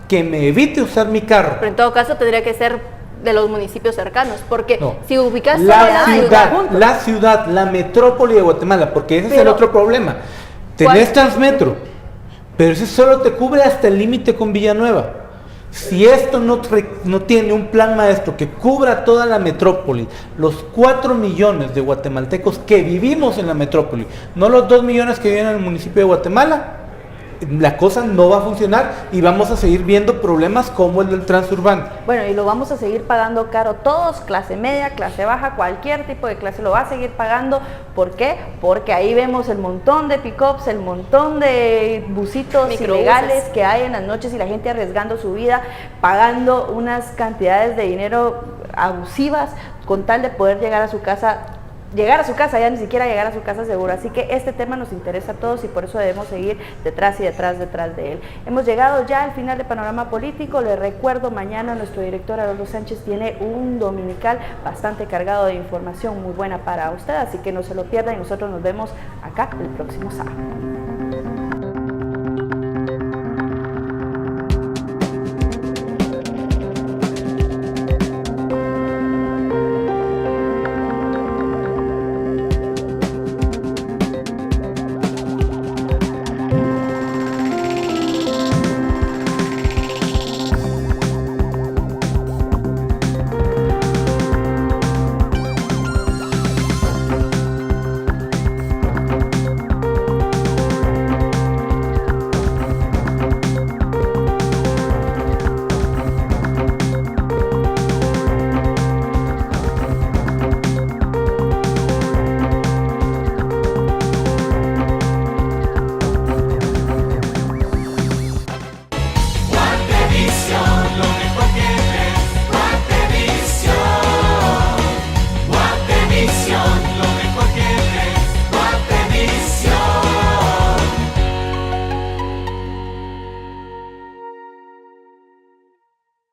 que me evite usar mi carro. Pero en todo caso tendría que ser de los municipios cercanos, porque si ubicas la ciudad, la metrópoli de Guatemala, porque ese es el otro problema. Tenés Transmetro, pero ese solo te cubre hasta el límite con Villanueva. Si esto no tiene un plan maestro que cubra toda la metrópoli, los 4 millones de guatemaltecos que vivimos en la metrópoli, no los 2 millones que viven en el municipio de Guatemala, la cosa no va a funcionar y vamos a seguir viendo problemas como el del transurbano. Bueno, y lo vamos a seguir pagando caro todos, clase media, clase baja, cualquier tipo de clase lo va a seguir pagando. ¿Por qué? Porque ahí vemos el montón de pick-ups, el montón de busitos ilegales que hay en las noches y la gente arriesgando su vida, pagando unas cantidades de dinero abusivas con tal de poder llegar a su casa, ya ni siquiera llegar a su casa seguro. Así que este tema nos interesa a todos y por eso debemos seguir detrás de él. Hemos llegado ya al final de Panorama Político. Les recuerdo, mañana nuestro director Haroldo Sánchez tiene un dominical bastante cargado de información muy buena para usted, así que no se lo pierda y nosotros nos vemos acá el próximo sábado.